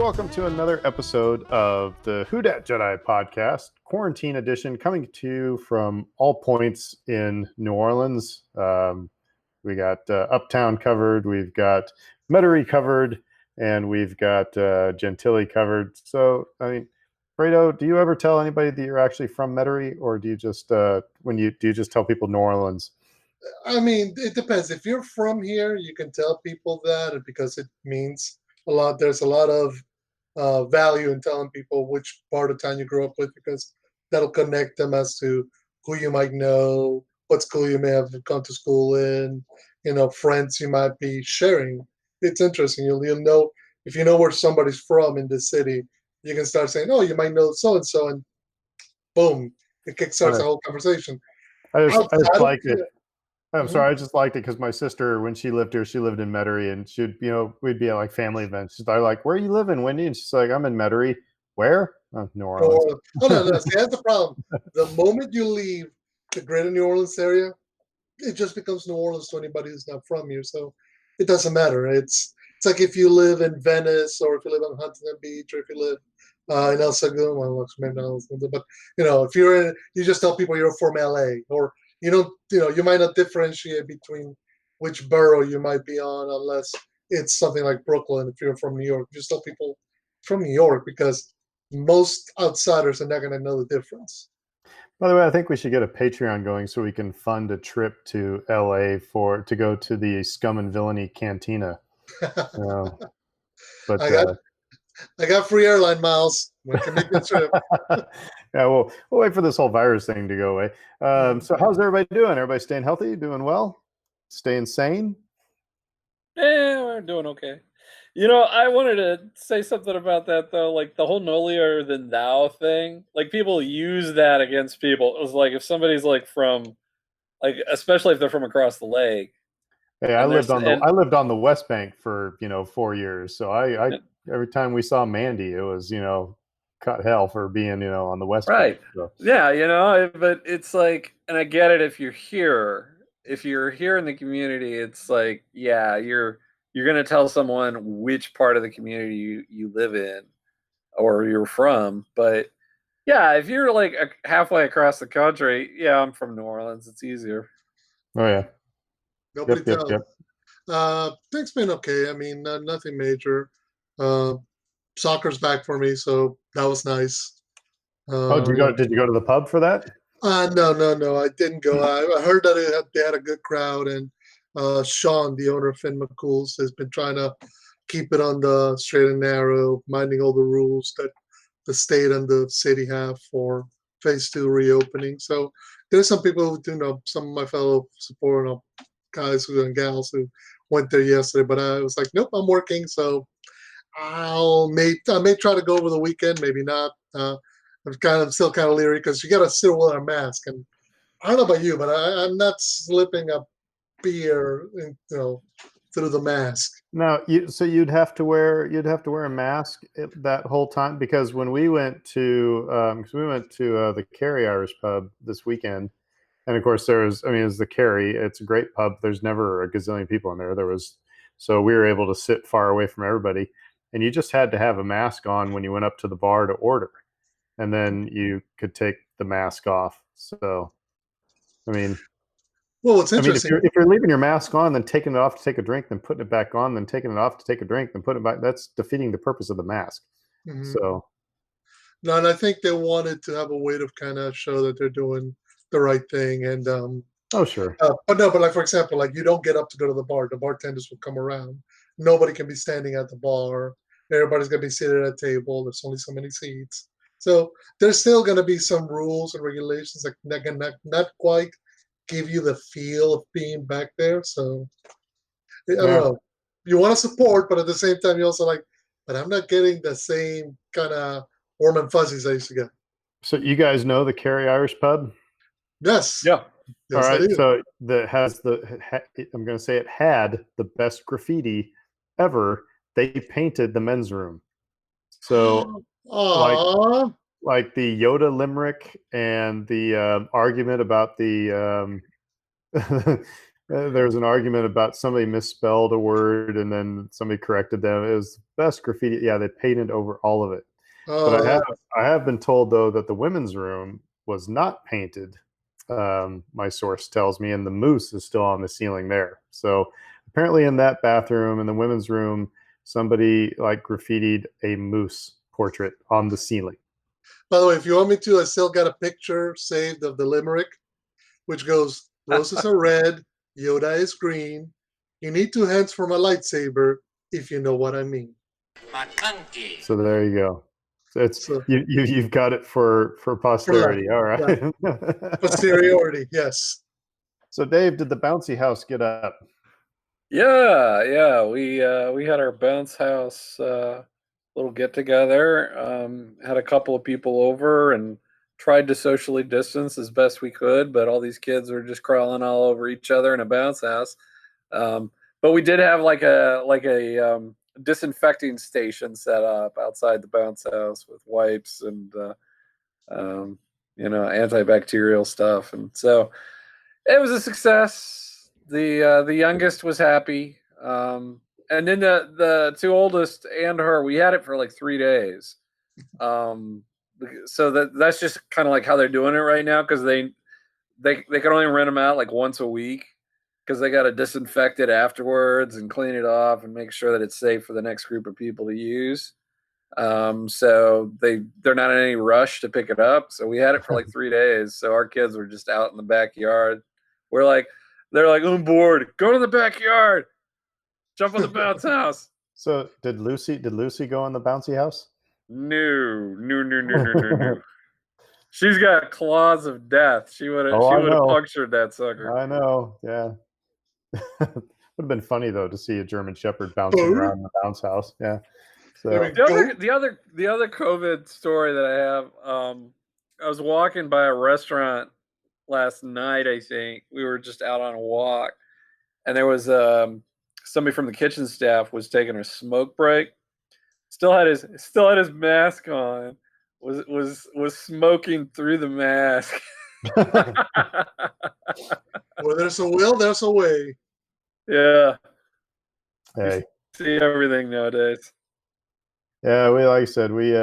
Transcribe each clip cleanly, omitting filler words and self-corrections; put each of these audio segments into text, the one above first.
welcome to another episode of the Who Dat Jedi podcast, quarantine edition, coming to you from all points in New Orleans. We got Uptown covered, we've got Metairie covered, and we've got Gentilly covered. So, I mean, Fredo, do you ever tell anybody that you're actually from Metairie, or do you just do you just tell people New Orleans? I mean, it depends. If you're from here, you can tell people that because it means a lot. There's a lot of value in telling people which part of town you grew up with because that'll connect them as to who you might know, what school you may have gone to school in, friends you might be sharing. It's interesting. You'll know if you know where somebody's from in the city, you can start saying, "Oh, you might know so and so," and boom, it kickstarts the whole conversation. I just like it. I'm Mhm. sorry, I just liked it because my sister, when she lived here, she lived in Metairie, and we'd be at like family events. She's like, "Where are you living, Wendy?" And she's like, "I'm in Metairie." Where? Oh, New Orleans. Oh no, see, that's the problem. The moment you leave the greater New Orleans area, it just becomes New Orleans to anybody who's not from here. So it doesn't matter. It's like if you live in Venice or if you live on Huntington Beach or if you live in El Segundo, well, maybe not El Segundo, but if you just tell people you're from LA, or you might not differentiate between which borough you might be on unless it's something like Brooklyn. If you're from New York, just tell people from New York because most outsiders are not going to know the difference. By the way, I think we should get a Patreon going so we can fund a trip to LA to go to the Scum and Villainy Cantina. But I got free airline miles. We can make the trip. Yeah, we'll wait for this whole virus thing to go away. So how's everybody doing? Everybody staying healthy, doing well, staying sane? Yeah, we're doing okay. I wanted to say something about that though, like the whole "nolier than thou" thing. Like people use that against people. It was like if somebody's like from, like especially if they're from across the lake. Hey, I lived on the West Bank for 4 years, so I every time we saw Mandy, it was cut hell for being on the West right. Bank. So. Yeah, but it's like, and I get it if you're here. If you're here in the community, it's like, yeah, you're gonna tell someone which part of the community you live in or you're from. But yeah, if you're like halfway across the country, yeah, I'm from New Orleans. It's easier. Oh yeah. Nobody tells. Things been okay. I mean, nothing major. Soccer's back for me, so that was nice. Did you go to the pub for that? No, I didn't go. I heard that they had a good crowd, and Sean, the owner of Finn McCool's, has been trying to keep it on the straight and narrow, minding all the rules that the state and the city have for phase 2 reopening. So there's some people who do know, some of my fellow support guys and gals who went there yesterday, but I was like, nope, I'm working, so I may try to go over the weekend, maybe not. I'm still kind of leery because you got to sit with a mask, and I don't know about you, but I'm not slipping a beer, through the mask. No, so you'd have to wear a mask that whole time, because when we went to the Carrie Irish pub this weekend, and of course it's the Carrie. It's a great pub. There's never a gazillion people in there. So we were able to sit far away from everybody, and you just had to have a mask on when you went up to the bar to order, and then you could take the mask off. So, I mean. Well, it's interesting. If you're leaving your mask on, then taking it off to take a drink, then putting it back on, then taking it off to take a drink, then putting it back, that's defeating the purpose of the mask. Mm-hmm. So. No, and I think they wanted to have a way to kind of show that they're doing the right thing. And oh, sure. But like, for example, like you don't get up to go to the bar. The bartenders will come around. Nobody can be standing at the bar. Everybody's going to be seated at a table. There's only so many seats. So there's still going to be some rules and regulations that not quite give you the feel of being back there. So I don't know. You want to support, but at the same time, you also like, but I'm not getting the same kind of warm and fuzzies I used to get. So you guys know the Carrie Irish pub? Yes. Yeah. Yes, all right. So I'm going to say it had the best graffiti ever. They painted the men's room. So like the Yoda limerick and the argument about the There was an argument about somebody misspelled a word, and then somebody corrected them. It was the best graffiti. Yeah, they painted over all of it. But Oh, I have been told though that the women's room was not painted. My source tells me, and the moose is still on the ceiling there. So apparently, in that bathroom in the women's room, somebody like graffitied a moose portrait on the ceiling. by the way, if you want me to, I still got a picture saved of the limerick, which goes, "Roses are red, Yoda is green. You need two hands for my lightsaber, if you know what I mean." So there you go. So it's So you've got it for for life, posterity. All yeah, right. posteriority, yes. So Dave, did the bouncy house get up? Yeah. We had our bounce house little get together. Had a couple of people over and tried to socially distance as best we could, but all these kids were just crawling all over each other in a bounce house. But we did have like a disinfecting station set up outside the bounce house with wipes and antibacterial stuff, and so it was a success. The youngest was happy, and then the two oldest and her. We had it for like 3 days, um, so that's just kind of like how they're doing it right now because they can only rent them out like once a week because they got to disinfect it afterwards and clean it off and make sure that it's safe for the next group of people to use. So they're not in any rush to pick it up. So we had it for like 3 days. So our kids were just out in the backyard. We're like, they're like, I'm bored. Go to the backyard. Jump on the bounce house. So did Lucy go in the bouncy house? No. She's got claws of death. She would have punctured that sucker. I know. Yeah. Would have been funny though to see a German Shepherd bouncing around the bounce house. Yeah. So the other COVID story that I have, I was walking by a restaurant last night. I think we were just out on a walk, and there was somebody from the kitchen staff was taking a smoke break. Still had his mask on. Was smoking through the mask. Where there's a will, there's a way. Yeah. Hey. You see everything nowadays. Yeah, like I said, we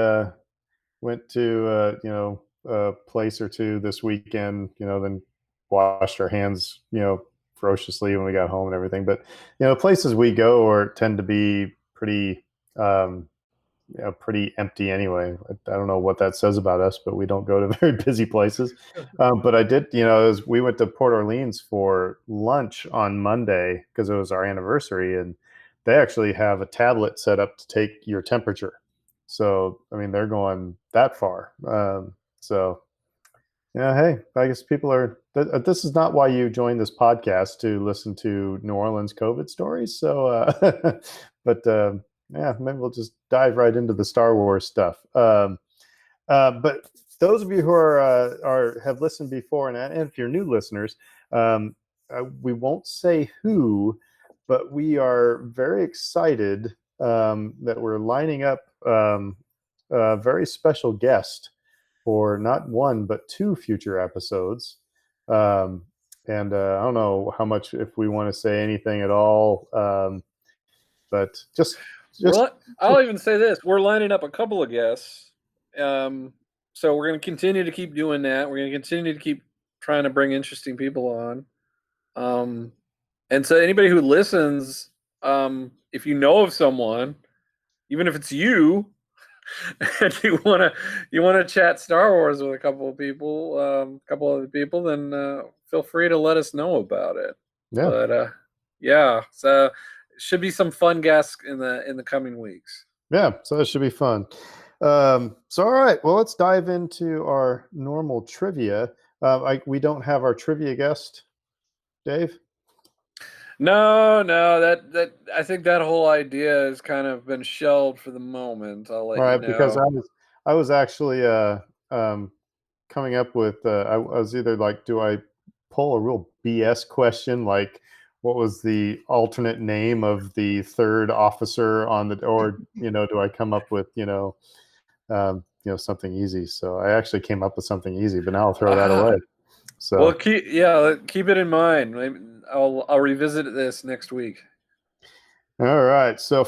went to a place or two this weekend, then washed our hands, ferociously when we got home and everything. But places we go tend to be pretty pretty empty anyway. I don't know what that says about us, but we don't go to very busy places. But I did, as we went to Port Orleans for lunch on Monday because it was our anniversary, and they actually have a tablet set up to take your temperature. So, I mean, they're going that far. So, hey, I guess people are. This is not why you joined this podcast to listen to New Orleans COVID stories. So, but yeah, maybe we'll just dive right into the Star Wars stuff. But those of you who are have listened before, and if you're new listeners, we won't say who, but we are very excited that we're lining up a very special guest for not one but two future episodes. And I don't know how much if we want to say anything at all, but just I'll even say this: we're lining up a couple of guests. So we're going to continue to keep doing that. We're going to continue to keep trying to bring interesting people on. And so anybody who listens, if you know of someone, even if it's you, and you want to chat Star Wars with a couple of people, couple other people, then feel free to let us know about it. Yeah. But yeah, so should be some fun guests in the coming weeks. Yeah, so it should be fun. So all right, well, let's dive into our normal trivia. We don't have our trivia guest, Dave. No, that I think that whole idea has kind of been shelved for the moment. I'll let you know. Because I was actually coming up with I was either like, do I pull a real BS question like what was the alternate name of the third officer on the, or do I come up with something easy? So I actually came up with something easy, but now I'll throw that away. So Well, keep it in mind. I'll revisit this next week. all right, so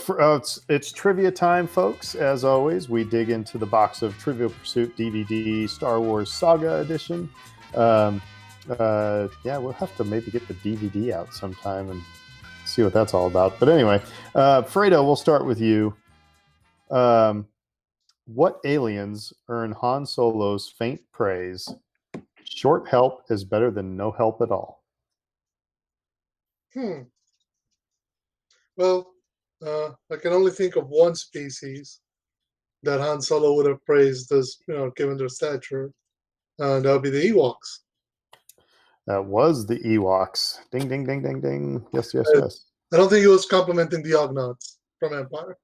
it's trivia time, folks. As always, we dig into the box of Trivial Pursuit DVD Star Wars Saga Edition. Yeah, we'll have to maybe get the DVD out sometime and see what that's all about. But anyway, Fredo, we'll start with you. What aliens earn Han Solo's faint praise? Short help is better than no help at all. Well, I can only think of one species that Han Solo would have praised as, given their stature, and that would be the Ewoks. That was the Ewoks. Ding, ding, ding, ding, ding. Yes, yes, I, yes. I don't think he was complimenting the Ugnaughts from Empire.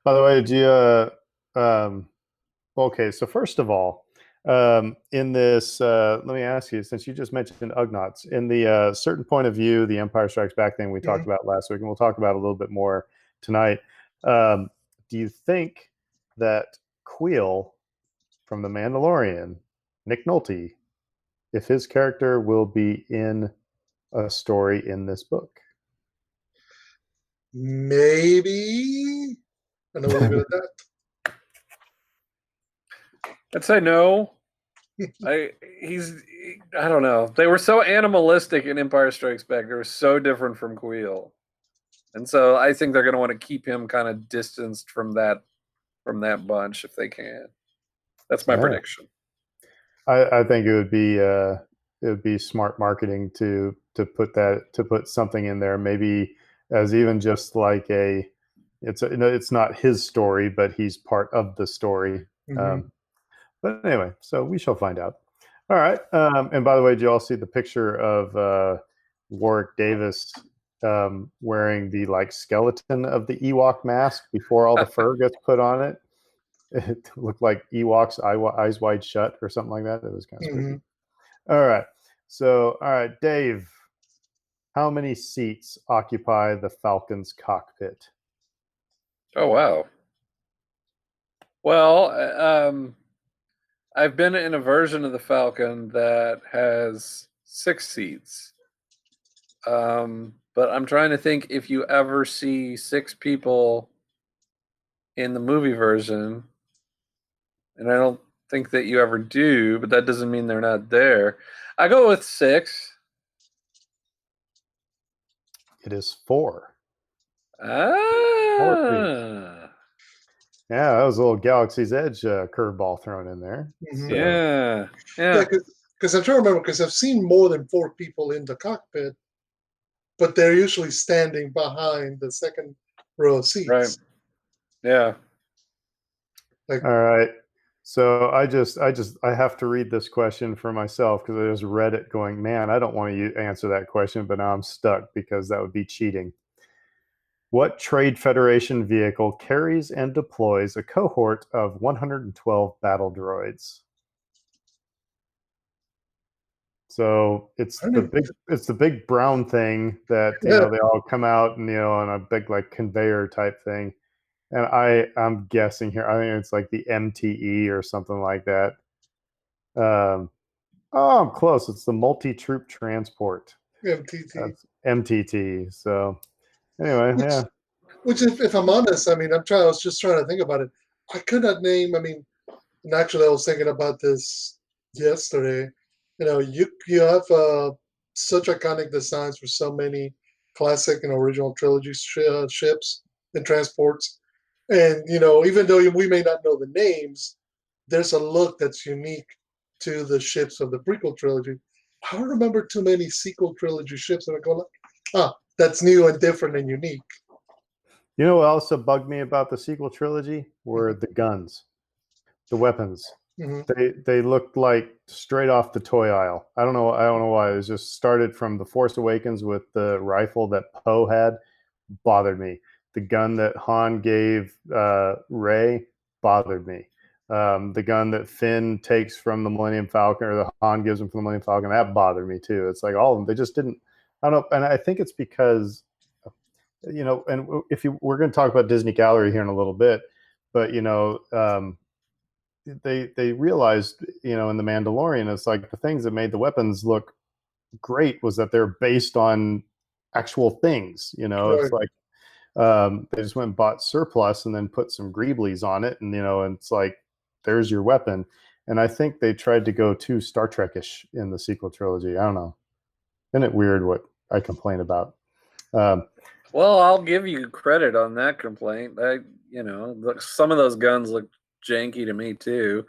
By the way, okay, so first of all, in this, let me ask you, since you just mentioned Ugnaughts, in the certain point of view, the Empire Strikes Back thing we talked about last week, and we'll talk about a little bit more tonight. Do you think that Queel from The Mandalorian, Nick Nolte, if his character will be in a story in this book? Maybe. And we'll leave it at that. I'd say no. I don't know. They were so animalistic in Empire Strikes Back. They were so different from Queel, and so I think they're going to want to keep him kind of distanced from that bunch if they can. That's my prediction. I think it would be smart marketing to put something in there, maybe as even just like it's not his story, but he's part of the story. But anyway, so we shall find out. All right. And by the way, did you all see the picture of Warwick Davis wearing the skeleton of the Ewok mask before all the fur gets put on it? It looked like Ewoks eyes wide shut or something like that. It was kind of spooky. All right. So, all right, Dave, how many seats occupy the Falcon's cockpit? Oh, wow. Well, I've been in a version of the Falcon that has 6 seats. But I'm trying to think if you ever see 6 people in the movie version, and I don't think that you ever do, but that doesn't mean they're not there. I go with 6. It is 4. 4 seats. Yeah, that was a little Galaxy's Edge curveball thrown in there. So. Yeah. Because I'm trying to remember, because I've seen more than 4 people in the cockpit, but they're usually standing behind the second row of seats. Right. Yeah. All right. So I have to read this question for myself because I just read it going, man, I don't want to answer that question, but now I'm stuck because that would be cheating. What Trade Federation vehicle carries and deploys a cohort of 112 battle droids? So it's the big brown thing that they all come out and on a big conveyor type thing. And I'm guessing here, I think it's like the MTE or something like that. I'm close. It's the multi-troop transport. MTT. That's MTT. So anyway, yeah. Which, if I'm honest, I was just trying to think about it. I could not name. And actually, I was thinking about this yesterday. You have such iconic designs for so many classic and original trilogy ships and transports, and even though we may not know the names, there's a look that's unique to the ships of the prequel trilogy. I don't remember too many sequel trilogy ships that I go that's new and different and unique. You know what also bugged me about the sequel trilogy were the guns, the weapons. They looked like straight off the toy aisle. I don't know why. It was just started from The Force Awakens with the rifle that Poe had, bothered me. The gun that Han gave Rey bothered me. The gun that Finn takes from the Millennium Falcon, or the Han gives him from the Millennium Falcon, that bothered me too. It's like all of them. They just didn't. I don't know, and I think it's because, and we're going to talk about Disney Gallery here in a little bit, but they realized, in the Mandalorian, it's like the things that made the weapons look great was that they're based on actual things. It's Right. like they just went and bought surplus and then put some greeblies on it, and it's like there's your weapon. And I think they tried to go too Star Trek-ish in the sequel trilogy. I don't know. Isn't it weird what I complain about? Well, I'll give you credit on that complaint. Some of those guns look janky to me too.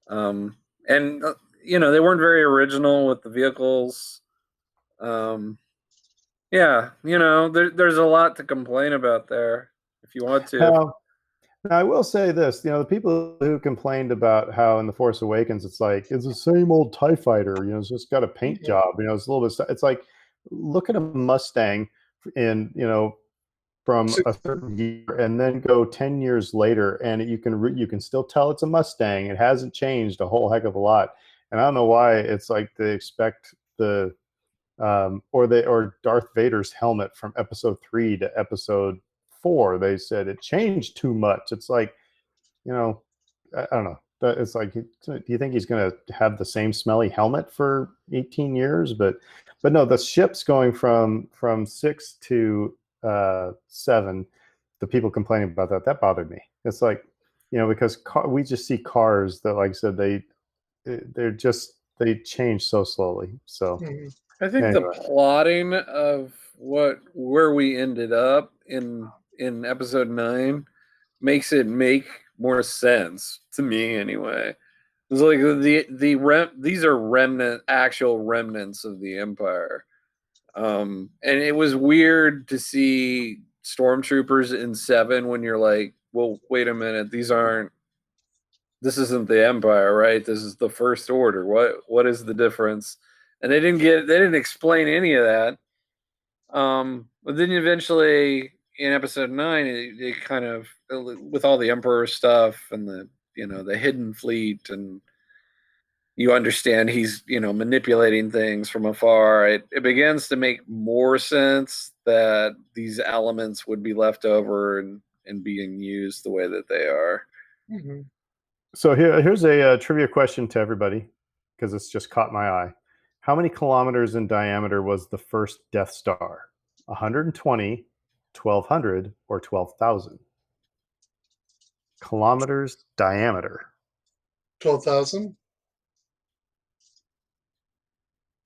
And they weren't very original with the vehicles. Yeah, there's a lot to complain about there if you want to. Now, I will say this, the people who complained about how in The Force Awakens, it's like, it's the same old TIE fighter, it's just got a paint job, it's a little bit, it's like, look at a Mustang from a certain year and then go 10 years later and you can still tell it's a Mustang. It hasn't changed a whole heck of a lot. And I don't know why it's like they expect or Darth Vader's helmet from episode 3 to episode 4. They said it changed too much. It's like, I don't know. It's like, do you think he's going to have the same smelly helmet for 18 years? But no, the ship's going from 6 to 7. The people complaining about that bothered me. It's like, because we just see cars that, like I said, they change so slowly. So I think anyway. the plotting of where we ended up in episode 9 makes it make more sense to me anyway. It's like these are actual remnants of the Empire. And it was weird to see stormtroopers in 7 when you're like, well, wait a minute, this isn't the Empire, right? This is the First Order. What is the difference? And they didn't explain any of that. But then eventually in episode 9, it kind of, with all the Emperor stuff and the hidden fleet, and you understand he's manipulating things from afar. It begins to make more sense that these elements would be left over and being used the way that they are. Mm-hmm. So here's a trivia question to everybody, because it's just caught my eye. How many kilometers in diameter was the first Death Star? 120, 1,200, or 12,000? Kilometers diameter. 12,000.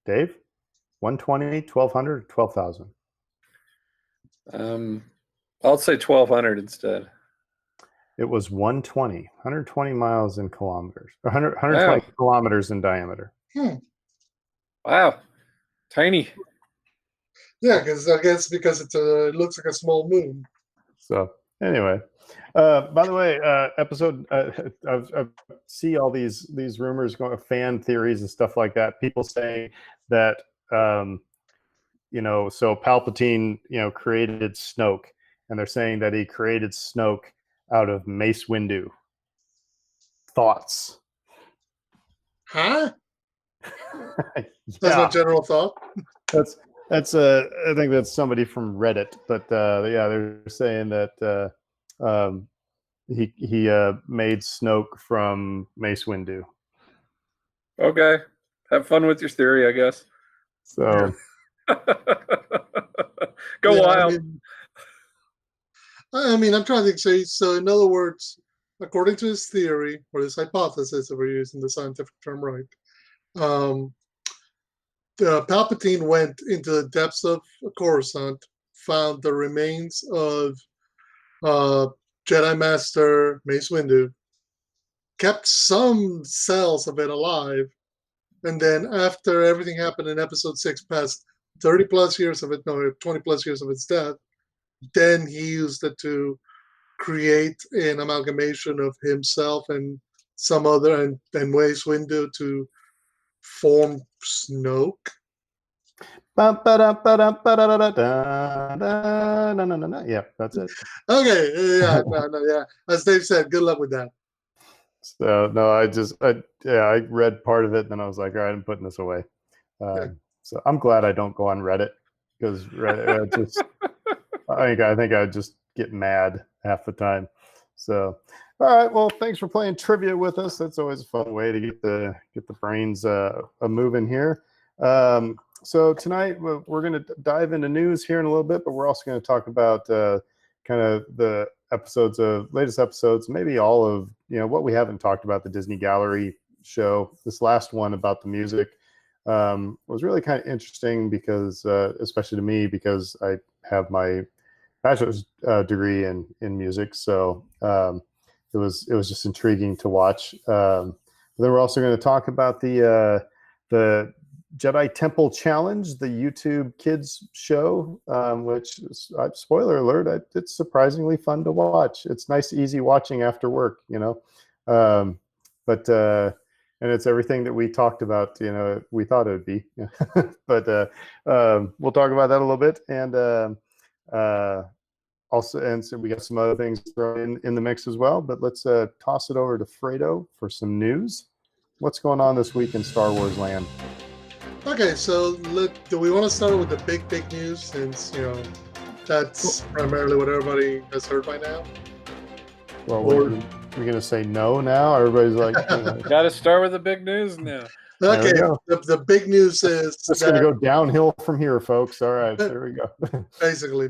Dave? 120, 1,200, 12,000? I'll say 1,200 instead. It was 120 miles in kilometers. 120 kilometers in diameter. Wow. Tiny. Yeah, because I guess because it looks like a small moon. So anyway, by the way, episode I see all these rumors going, fan theories and stuff like that. People saying that so Palpatine created Snoke, and they're saying that he created Snoke out of Mace Windu. Thoughts? Huh? Yeah. That's my general thought. That's I think that's somebody from Reddit, but yeah, they're saying that he made Snoke from Mace Windu. Okay, have fun with your theory, I guess. So go wild. I mean, I'm trying to say. So, in other words, according to his theory or this hypothesis, if we're using the scientific term right, Palpatine went into the depths of Coruscant, found the remains of Jedi Master Mace Windu, kept some cells of it alive, and then after everything happened in Episode 6, past 30 plus years of it, no, 20 plus years of its death, then he used it to create an amalgamation of himself and some other, and Mace Windu to form Snoke. Yeah, that's it. Okay, yeah, yeah. As Dave said, good luck with that. So no, I read part of it, and then I was like, all right, I'm putting this away. So I'm glad I don't go on Reddit, because Reddit just I think I'd just get mad half the time. So All right. Well, thanks for playing trivia with us. That's always a fun way to get the brains moving here. So tonight we're going to dive into news here in a little bit, but we're also going to talk about kind of the latest episodes, maybe all of what we haven't talked about, the Disney Gallery show. This last one about the music was really kind of interesting because, especially to me, because I have my bachelor's degree in music, so it was just intriguing to watch. Then we're also going to talk about the Jedi Temple Challenge, the YouTube Kids show, which spoiler alert, it's surprisingly fun to watch. It's nice, easy watching after work, but and it's everything that we talked about, we thought it would be. But we'll talk about that a little bit, and also, and so we got some other things thrown in the mix as well. But let's toss it over to Fredo for some news. What's going on this week in Star Wars land? Okay, so do we want to start with the big news, since that's primarily what everybody has heard by now? Well, we're going to say no now. Everybody's like, got to start with the big news now. Okay, the big news is it's going to go downhill from here, folks. All right, there we go. basically.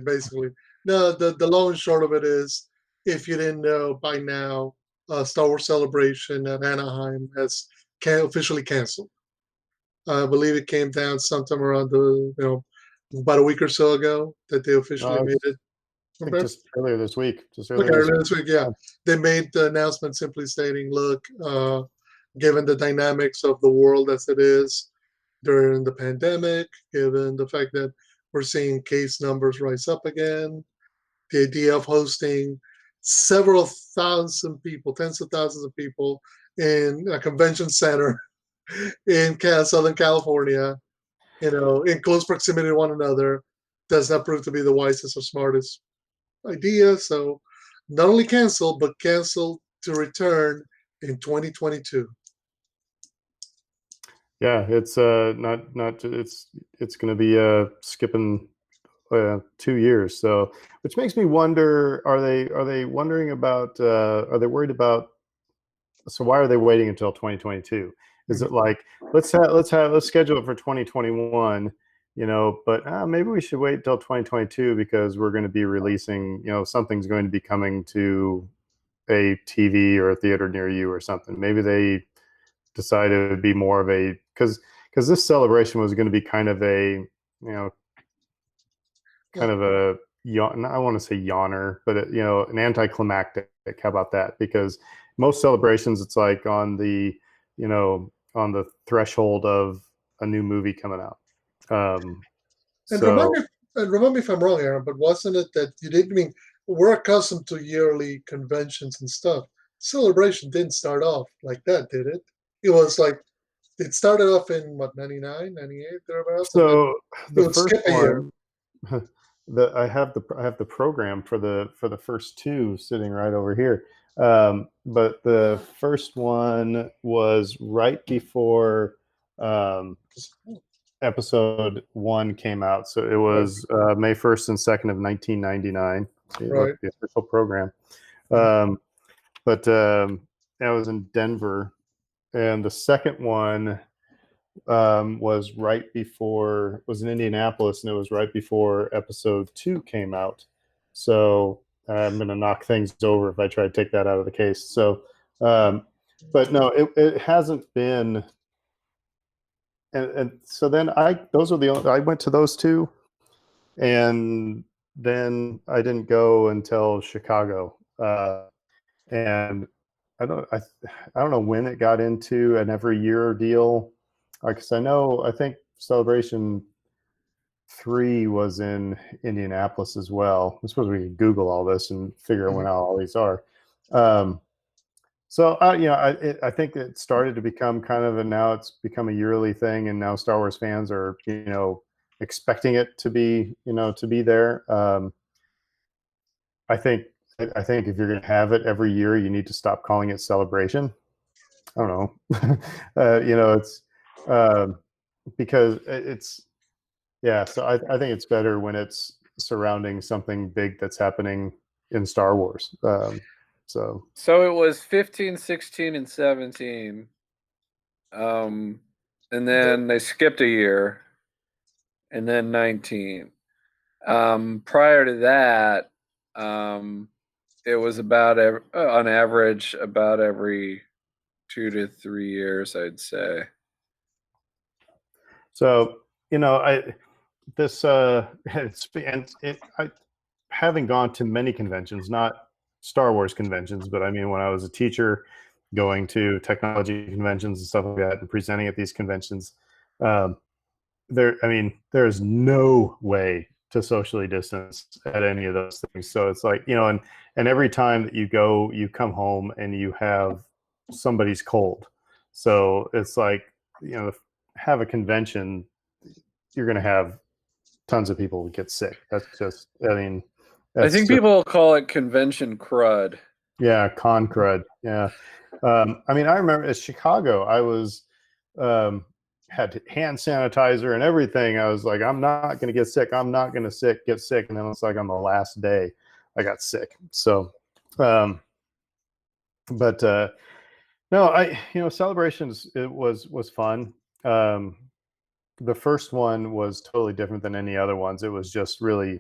No, the long and short of it is, if you didn't know by now, Star Wars Celebration at Anaheim has officially canceled. I believe it came down sometime around about a week or so ago that they officially made it. Just earlier this week. Earlier this week, yeah. They made the announcement simply stating, look, given the dynamics of the world as it is during the pandemic, given the fact that we're seeing case numbers rise up again, the idea of hosting several thousand people, tens of thousands of people in a convention center in Southern California, in close proximity to one another, does not prove to be the wisest or smartest idea. So not only cancel, but cancel to return in 2022. Yeah, it's it's going to be skipping 2 years. So, which makes me wonder: are they wondering about? Are they worried about? So why are they waiting until 2022? Is it like let's schedule it for 2021? But maybe we should wait until 2022 because we're going to be releasing. Something's going to be coming to a TV or a theater near you or something. Maybe they decided it would be more of a because this celebration was going to be kind of a kind of a I want to say yawner, but an anticlimactic. How about that? Because most celebrations, it's like on the on the threshold of a new movie coming out. And So remind me if I'm wrong, Aaron, but wasn't it that you didn't mean we're accustomed to yearly conventions and stuff? Celebration didn't start off like that, did it? It was like it started off in what, 99, 98, thereabouts. So the first skip a year. one, I have the program for the first two sitting right over here. But the first one was right before episode 1 came out. So it was May 1st and 2nd of 1999. Right. The official program. But that was in Denver. And the second one was in Indianapolis, and it was right before episode 2 came out. So I'm going to knock things over if I try to take that out of the case. So, but no, it hasn't been. And so then I went to those two, and then I didn't go until Chicago. And I don't know when it got into an every year deal, because I think Celebration 3 was in Indianapolis as well. I suppose we could Google all this and figure out when all these are. So I think it started to become kind of now it's become a yearly thing, and now Star Wars fans are expecting it to be there. I think if you're going to have it every year, you need to stop calling it Celebration. I don't know. It's because it's So I think it's better when it's surrounding something big that's happening in Star Wars. So So it was 15, 16, and 17. And then they skipped a year, and then 19. Prior to that, it was about on average about every 2 to 3 years, I'd say. so I this it's and it I having gone to many conventions, not Star Wars conventions, but I mean when I was a teacher, going to technology conventions and stuff like that, and presenting at these conventions, um, I mean, there's no way to socially distance at any of those things. So it's like, and every time that you go, you come home and you have somebody's cold. So it's like, have a convention, you're going to have tons of people get sick. That's just, I mean, I that's think just, people call it convention crud. yeah, con crud. Yeah. I mean, I remember at Chicago, I was, had hand sanitizer and everything. I was like, I'm not going to get sick. I'm not going to get sick. And then it's like on the last day, I got sick. So, but no, celebrations, it was fun. The first one was totally different than any other ones. It was just really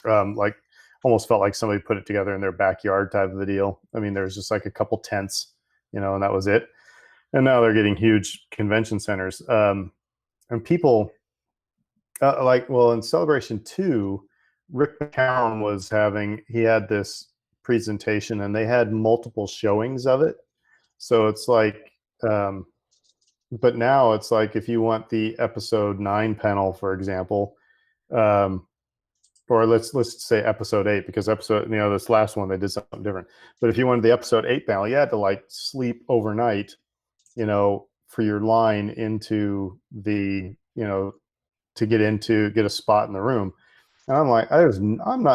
like almost felt like somebody put it together in their backyard type of a deal. I mean, there's just like a couple tents, and that was it. And now they're getting huge convention centers. And people in Celebration 2, Rick McCown he had this presentation and they had multiple showings of it. So it's like, but now it's like if you want the episode 9 panel, for example, um, or let's say episode 8, because this last one they did something different. But if you wanted the episode 8 panel, you had to like sleep overnight, for your line into the, to get a spot in the room. And I'm like,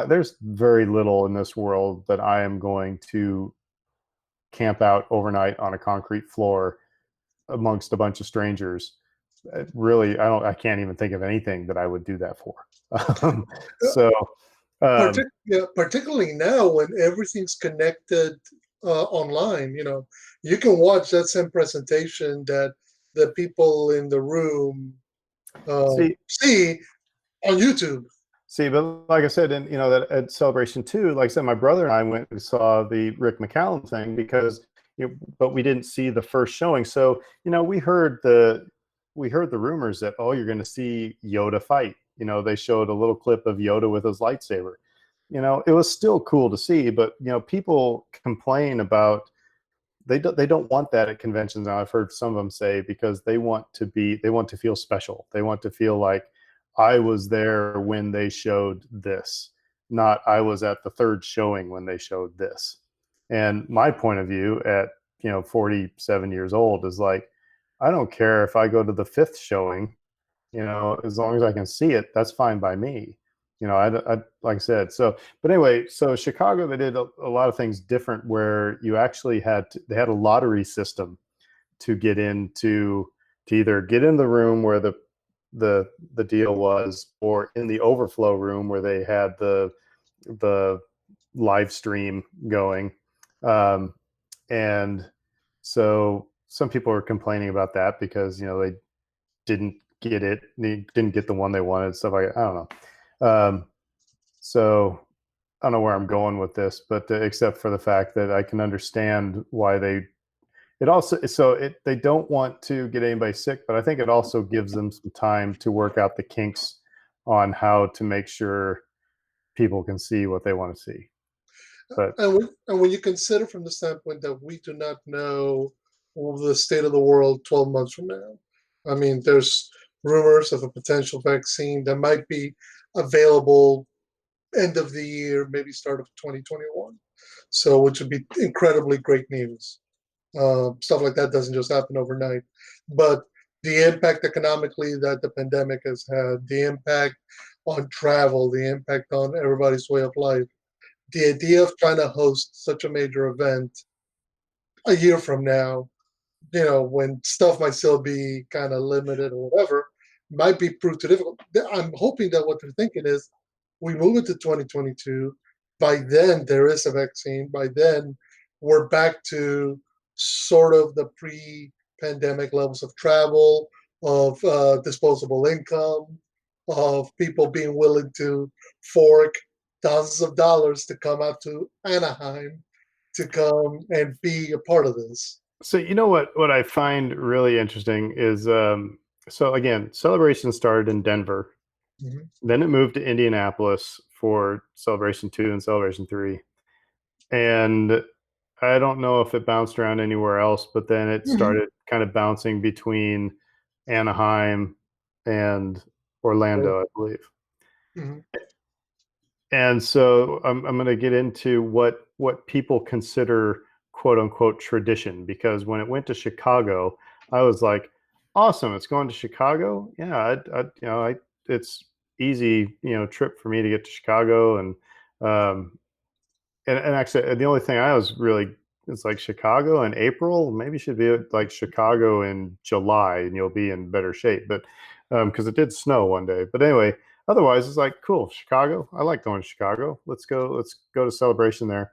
there's very little in this world that I am going to camp out overnight on a concrete floor amongst a bunch of strangers. Really, I can't even think of anything that I would do that for. So, particularly now when everything's connected online, you can watch that same presentation that the people in the room see on YouTube. See, but like I said, and that at Celebration 2, like I said, my brother and I went and saw the Rick McCallum thing because, but we didn't see the first showing. So, we heard the rumors that, oh, you're going to see Yoda fight. They showed a little clip of Yoda with his lightsaber. It was still cool to see, but people complain about they don't want that at conventions now. I've heard some of them say because they want to feel special. They want to feel like I was there when they showed this, not I was at the third showing when they showed this. And my point of view at 47 years old is like, I don't care if I go to the 5th showing, as long as I can see it, that's fine by me. I like I said, but anyway, so Chicago, they did a lot of things different where you actually they had a lottery system to get into, to either get in the room where the deal was, or in the overflow room where they had the live stream going. And so some people are complaining about that because, they didn't get it. They didn't get the one they wanted, stuff like that. I don't know. So I don't know where I'm going with this, but except for the fact that I can understand why they don't want to get anybody sick, but I think it also gives them some time to work out the kinks on how to make sure people can see what they want to see. But and when you consider from the standpoint that we do not know the state of the world 12 months from now, I mean, there's rumors of a potential vaccine that might be available end of the year, maybe start of 2021. So, which would be incredibly great news. Stuff like that doesn't just happen overnight. But the impact economically that the pandemic has had, the impact on travel, the impact on everybody's way of life, the idea of trying to host such a major event a year from now, when stuff might still be kind of limited or whatever, might be proved too difficult. I'm hoping that what they're thinking is we move into 2022, by then there is a vaccine. By then we're back to sort of the pre-pandemic levels of travel, of disposable income, of people being willing to fork thousands of dollars to come out to Anaheim to come and be a part of this. So you know what I find really interesting is so again, Celebration started in Denver, Mhm. then it moved to Indianapolis for Celebration 2 and Celebration 3. And I don't know if it bounced around anywhere else, but then it Mhm. started kind of bouncing between Anaheim and Orlando, I believe. Mhm. And so I'm going to get into what people consider quote unquote tradition, because when it went to Chicago, I was like, awesome, it's going to Chicago. Yeah, it's easy, trip for me to get to Chicago. Um, and actually, the only thing I was really, it's like Chicago in April, maybe you should be like Chicago in July and you'll be in better shape. But because it did snow one day. But anyway, otherwise, it's like, cool, Chicago. I like going to Chicago. Let's go to Celebration there.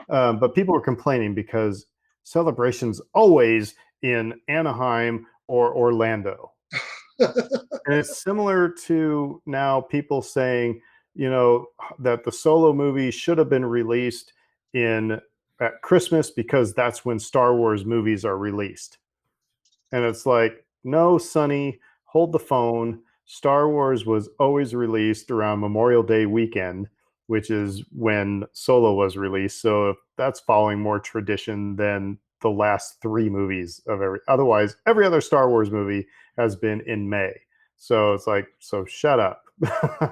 But people were complaining because Celebration's always in Anaheim or Orlando. And it's similar to now people saying, that the Solo movie should have been released in at Christmas because that's when Star Wars movies are released. And it's like, no, Sonny, hold the phone. Star Wars was always released around Memorial Day weekend, which is when Solo was released. So if that's following more tradition than the last three movies of otherwise, every other Star Wars movie has been in May. So it's like, so shut up.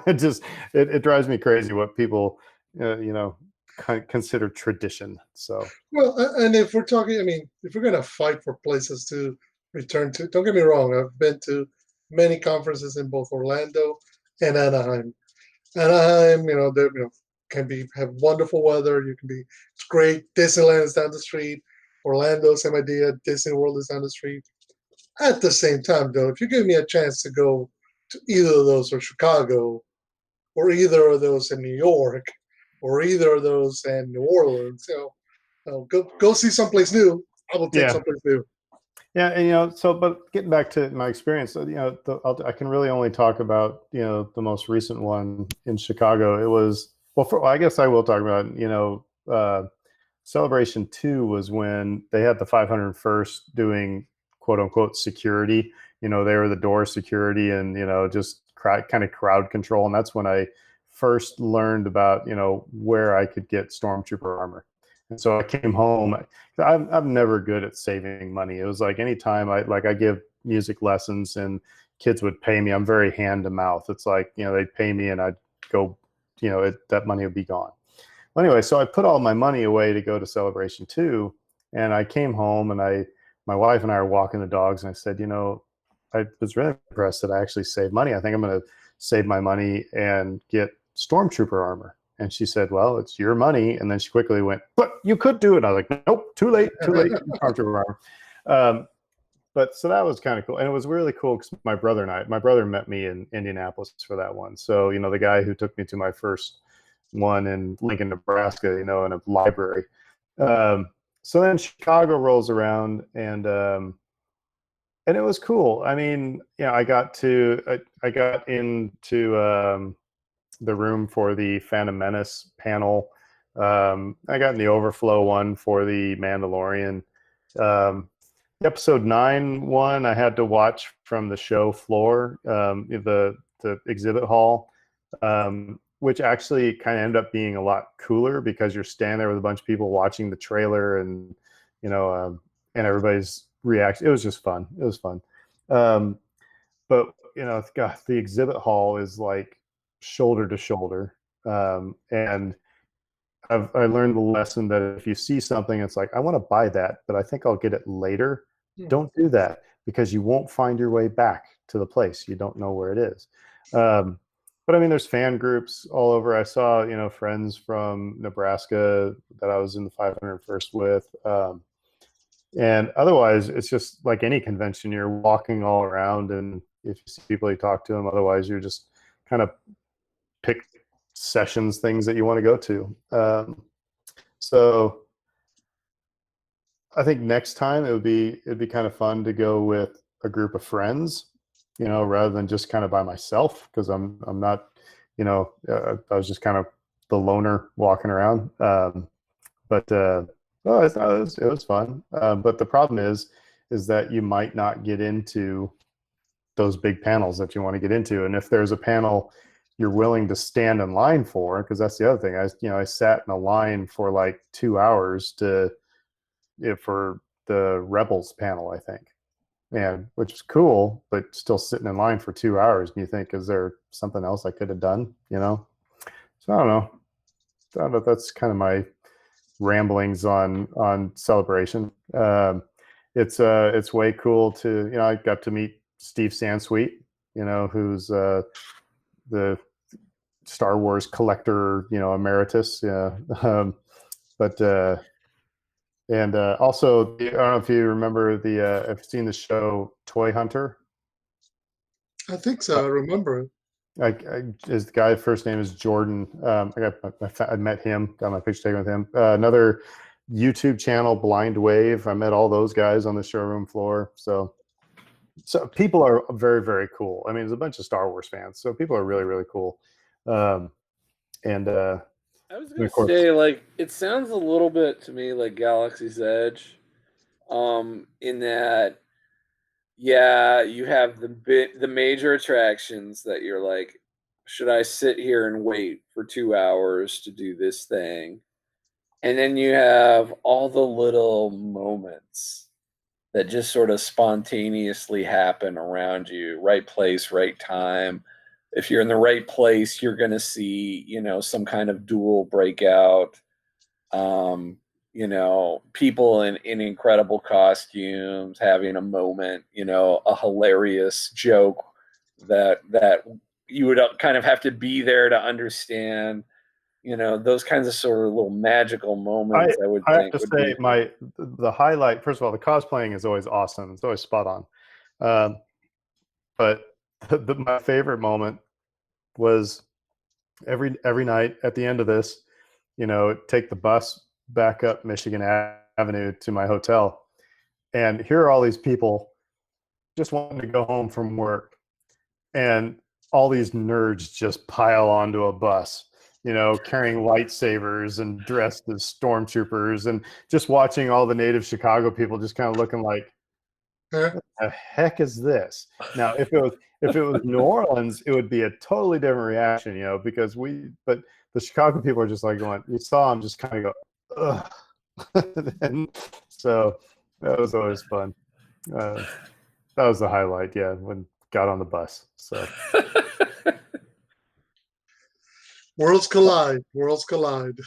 It drives me crazy what people, consider tradition. So Well, and if we're talking, I mean, if we're going to fight for places to return to, don't get me wrong, I've been to many conferences in both Orlando and Anaheim. Anaheim, can be have wonderful weather. You can be, it's great. Disneyland is down the street. Orlando, same idea. Disney World is down the street. At the same time, though, if you give me a chance to go to either of those, or Chicago, or either of those in New York, or either of those in New Orleans, go see someplace new. I will take yeah. someplace new. Yeah, and but getting back to my experience, I can really only talk about the most recent one in Chicago. It was I guess I will talk about Celebration 2 was when they had the 501st doing quote unquote security. They were the door security and just kind of crowd control, and that's when I first learned about where I could get stormtrooper armor. And so I came home. I'm never good at saving money. It was like anytime I give music lessons and kids would pay me, I'm very hand to mouth. It's like, they'd pay me and I'd go, that money would be gone. Well, anyway, so I put all my money away to go to Celebration 2, and I came home and my wife and I were walking the dogs, and I said, I was really impressed that I actually saved money. I think I'm going to save my money and get stormtrooper armor. And she said, well, it's your money. And then she quickly went, but you could do it. I was like, nope, too late, stormtrooper armor. But so that was kind of cool. And it was really cool because my brother met me in Indianapolis for that one. So, the guy who took me to my first one in Lincoln, Nebraska, in a library. So then Chicago rolls around and it was cool. I mean, I got into the room for the Phantom Menace panel. I got in the overflow one for the Mandalorian. Episode 9 one I had to watch from the show floor, the exhibit hall, which actually kind of ended up being a lot cooler because you're standing there with a bunch of people watching the trailer and and everybody's reaction. It was just fun. It was fun. But God, the exhibit hall is like shoulder to shoulder, and I learned the lesson that if you see something, it's like, I want to buy that, but I think I'll get it later. Don't do that because you won't find your way back to the place. You don't know where it is. But I mean, there's fan groups all over. I saw, friends from Nebraska that I was in the 501st with. And otherwise, it's just like any convention. You're walking all around, and if you see people, you talk to them. Otherwise, you're just kind of pick sessions, things that you want to go to. So I think next time it'd be kind of fun to go with a group of friends, rather than just kind of by myself, because I'm not, I was just kind of the loner walking around. But well, it was fun. But the problem is that you might not get into those big panels that you want to get into, and if there's a panel you're willing to stand in line for, because that's the other thing. I sat in a line for like 2 hours for the Rebels panel, I think, and which is cool, but still sitting in line for 2 hours, and you think, is there something else I could have done? So I don't know. I don't know if that's kind of my ramblings on Celebration. It's way cool to I got to meet Steve Sansweet, who's the Star Wars collector, emeritus. Yeah, but and also, I don't know if you remember I've seen the show Toy Hunter. I think so. I remember it. His guy first name is Jordan. I met him, got my picture taken with him. Another YouTube channel, Blind Wave. I met all those guys on the showroom floor. So people are very, very cool. I mean, there's a bunch of Star Wars fans, so people are really, really cool. And I was gonna say, like, it sounds a little bit to me like Galaxy's Edge, in that, yeah, you have the major attractions that you're like, should I sit here and wait for 2 hours to do this thing? And then you have all the little moments that just sort of spontaneously happen around you. Right place, right time. If you're in the right place, you're going to see, some kind of duel breakout. People in incredible costumes having a moment, a hilarious joke that you would kind of have to be there to understand. Those kinds of sort of little magical moments, I would I have think to would say be the highlight. First of all, the cosplaying is always awesome. It's always spot on. But my favorite moment was every night at the end of this, take the bus back up Michigan Avenue to my hotel, and here are all these people just wanting to go home from work, and all these nerds just pile onto a bus, carrying lightsabers and dressed as stormtroopers, and just watching all the native Chicago people just kind of looking like, what the heck is this? Now, if it was New Orleans, it would be a totally different reaction, but the Chicago people are just like going, you saw them just kind of go, ugh. And so that was always fun. That was the highlight, yeah, when got on the bus. So Worlds collide. Worlds collide.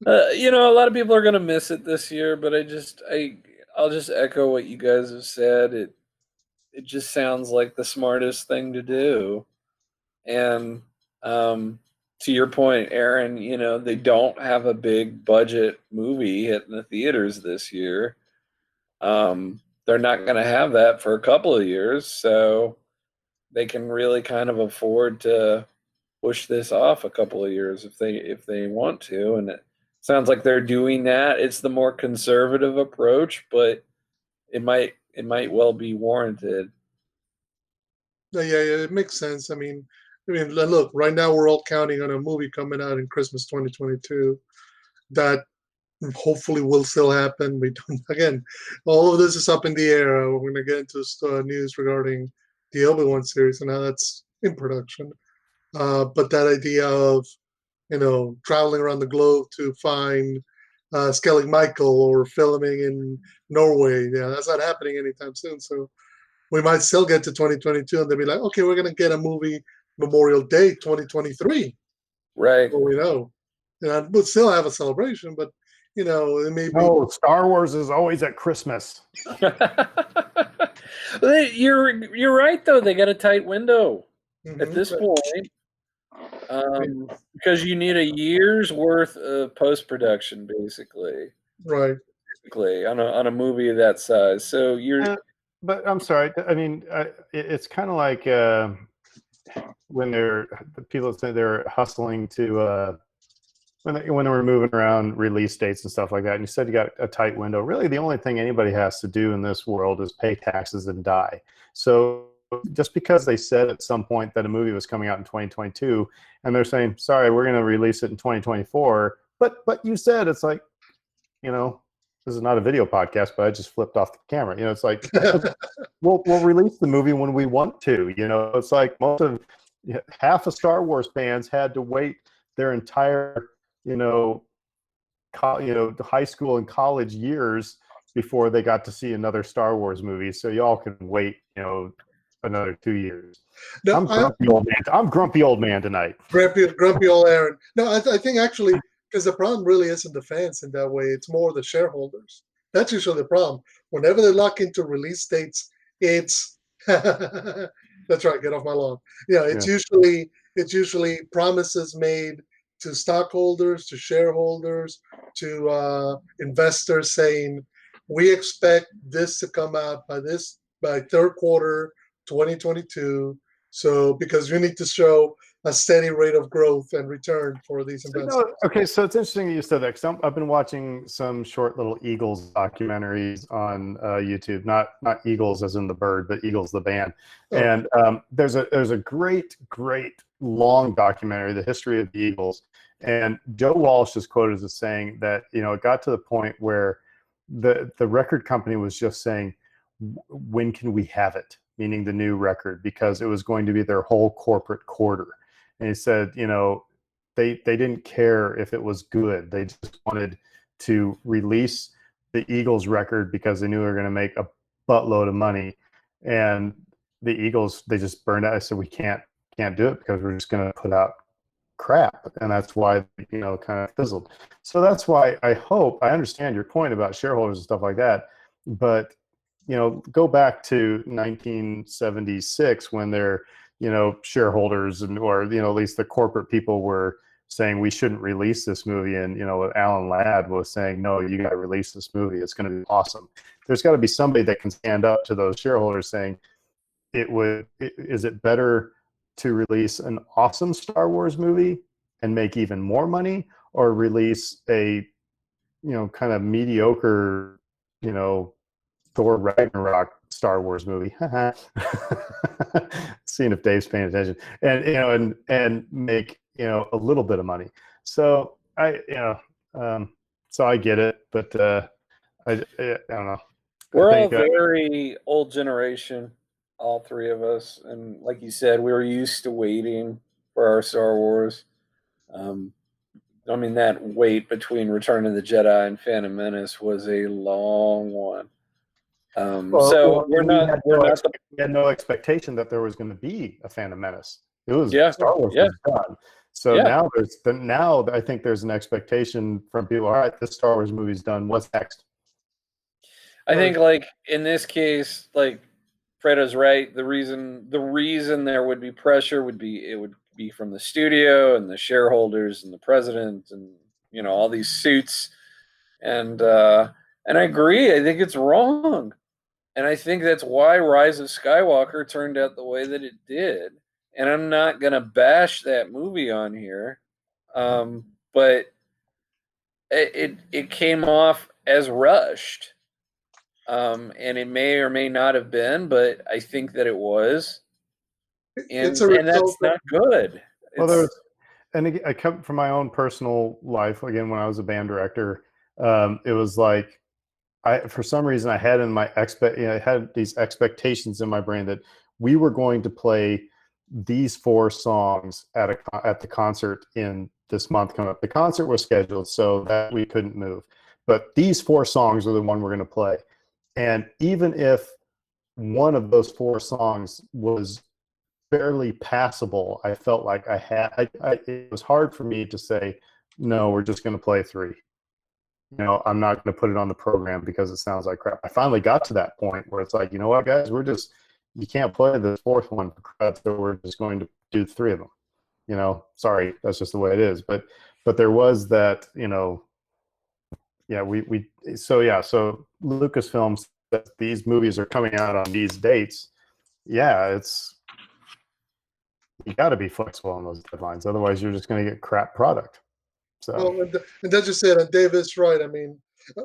a lot of people are going to miss it this year, but I'll just echo what you guys have said. It just sounds like the smartest thing to do. And to your point, Aaron, they don't have a big budget movie hitting the theaters this year. They're not going to have that for a couple of years, so they can really kind of afford to push this off a couple of years if they want to. And it sounds like they're doing that. It's the more conservative approach, but it might well be warranted. Yeah, it makes sense. I mean, look, right now we're all counting on a movie coming out in Christmas 2022 that hopefully will still happen. We don't, again, all of this is up in the air. We're going to get into news regarding the Obi-Wan series and how that's in production. But that idea of, traveling around the globe to find Skellig Michael or filming in Norway, yeah, that's not happening anytime soon. So we might still get to 2022 and they'll be like, okay, we're going to get a movie Memorial Day 2023. Right. Well, we know. And we'll still have a celebration, but, it may be. No, Star Wars is always at Christmas. You're right though. They got a tight window at this Right. point, because you need a year's worth of post production, basically, Right. on a movie of that size. So But I'm sorry. I mean, it's kind of like when people say they're hustling to when they were moving around release dates and stuff like that, and you said you got a tight window. Really, the only thing anybody has to do in this world is pay taxes and die. So just because they said at some point that a movie was coming out in 2022, and they're saying, "Sorry, we're going to release it in 2024," but you said, it's like, this is not a video podcast, but I just flipped off the camera. It's like we'll release the movie when we want to. It's like half of Star Wars fans had to wait their entire high school and college years before they got to see another Star Wars movie. So y'all can wait, another 2 years. No, I'm grumpy old man. I'm grumpy old man tonight. Grumpy old Aaron. No, I think actually, because the problem really isn't the fans in that way. It's more the shareholders. That's usually the problem. Whenever they lock into release dates, it's that's right. Get off my lawn. It's usually promises made to stockholders, to shareholders, to investors, saying we expect this to come out by third quarter 2022. So because you need to show a steady rate of growth and return for these investors. Okay, so it's interesting that you said that, because I've been watching some short little Eagles documentaries on YouTube. Not Eagles as in the bird, but Eagles the band. Oh. And there's a great long documentary, The History of the Eagles. And Joe Walsh is quoted as saying that it got to the point where the record company was just saying, when can we have it? Meaning the new record, because it was going to be their whole corporate quarter. And he said, they didn't care if it was good. They just wanted to release the Eagles record because they knew they were going to make a buttload of money. And the Eagles, they just burned out. I said, we can't do it because we're just going to put out crap. And that's why, kind of fizzled. So that's why I understand your point about shareholders and stuff like that. But, go back to 1976 when their, shareholders or at least the corporate people were saying we shouldn't release this movie. And, Alan Ladd was saying, no, you got to release this movie. It's going to be awesome. There's got to be somebody that can stand up to those shareholders saying is it better to release an awesome Star Wars movie and make even more money, or release a, kind of mediocre, Thor Ragnarok Star Wars movie? Seeing if Dave's paying attention, and make a little bit of money. So so I get it, but I don't know. We're all very old generation, all three of us, and like you said, we were used to waiting for our Star Wars. That wait between Return of the Jedi and Phantom Menace was a long one. We had no expectation that there was going to be a Phantom Menace. It was Star Wars was done. So now I think there's an expectation from people. All right, this Star Wars movie's done. What's next? I think, like in this case, like Fredo's right. The reason there would be pressure would be from the studio and the shareholders and the president and all these suits, and I agree. I think it's wrong. And I think that's why Rise of Skywalker turned out the way that it did. And I'm not going to bash that movie on here. But it came off as rushed. And it may or may not have been, but I think that it was. And that's not good. And I come from my own personal life. Again, when I was a band director, it was like, for some reason I had I had these expectations in my brain that we were going to play these 4 songs at the concert in this month coming up. The concert was scheduled so that we couldn't move, but these 4 songs are the one we're going to play. And even if one of those 4 songs was barely passable, I felt like it was hard for me to say, no, we're just going to play 3. I'm not going to put it on the program because it sounds like crap. I finally got to that point where it's like, you know what, guys, you can't play the 4th one for crap, so we're just going to do 3 of them. Sorry, that's just the way it is. But there was that, so Lucasfilm said these movies are coming out on these dates. Yeah, you got to be flexible on those deadlines. Otherwise, you're just going to get crap product. So, Well, and that's just it. And David's right. I mean,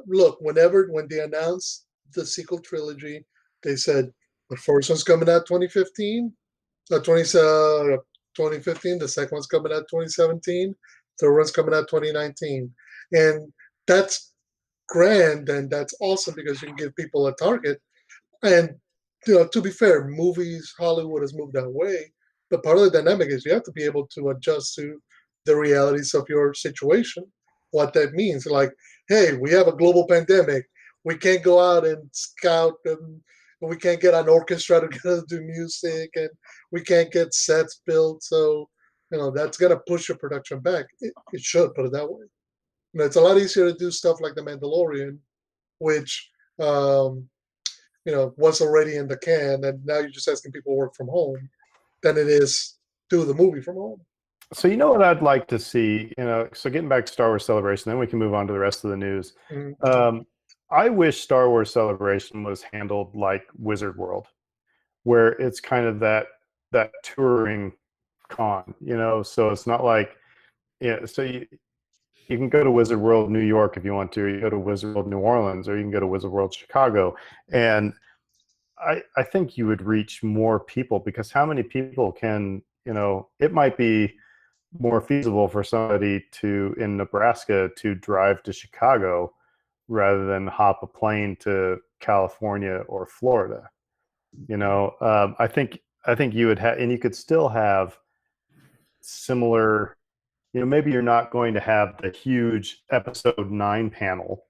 look, when they announced the sequel trilogy, they said the first one's coming out 2015, 2015. The second one's coming out 2017. Third one's coming out 2019. And that's grand and that's awesome because you can give people a target. And to be fair, Hollywood has moved that way. But part of the dynamic is you have to be able to adjust to the realities of your situation. What that means, like, hey, we have a global pandemic. We can't go out and scout, and we can't get an orchestra to get us do music, and we can't get sets built. So, that's gonna push your production back. It should, put it that way. It's a lot easier to do stuff like The Mandalorian, which was already in the can, and now you're just asking people to work from home, than it is do the movie from home. So what I'd like to see, so getting back to Star Wars Celebration, then we can move on to the rest of the news. Mm-hmm. I wish Star Wars Celebration was handled like Wizard World, where it's kind of that touring con, so it's not like, so you can go to Wizard World New York if you want to, or you go to Wizard World New Orleans, or you can go to Wizard World Chicago. And I think you would reach more people, because how many people can, it might be more feasible for somebody in Nebraska to drive to Chicago rather than hop a plane to California or Florida. I think you would have, and you could still have similar, maybe you're not going to have the huge episode 9 panel,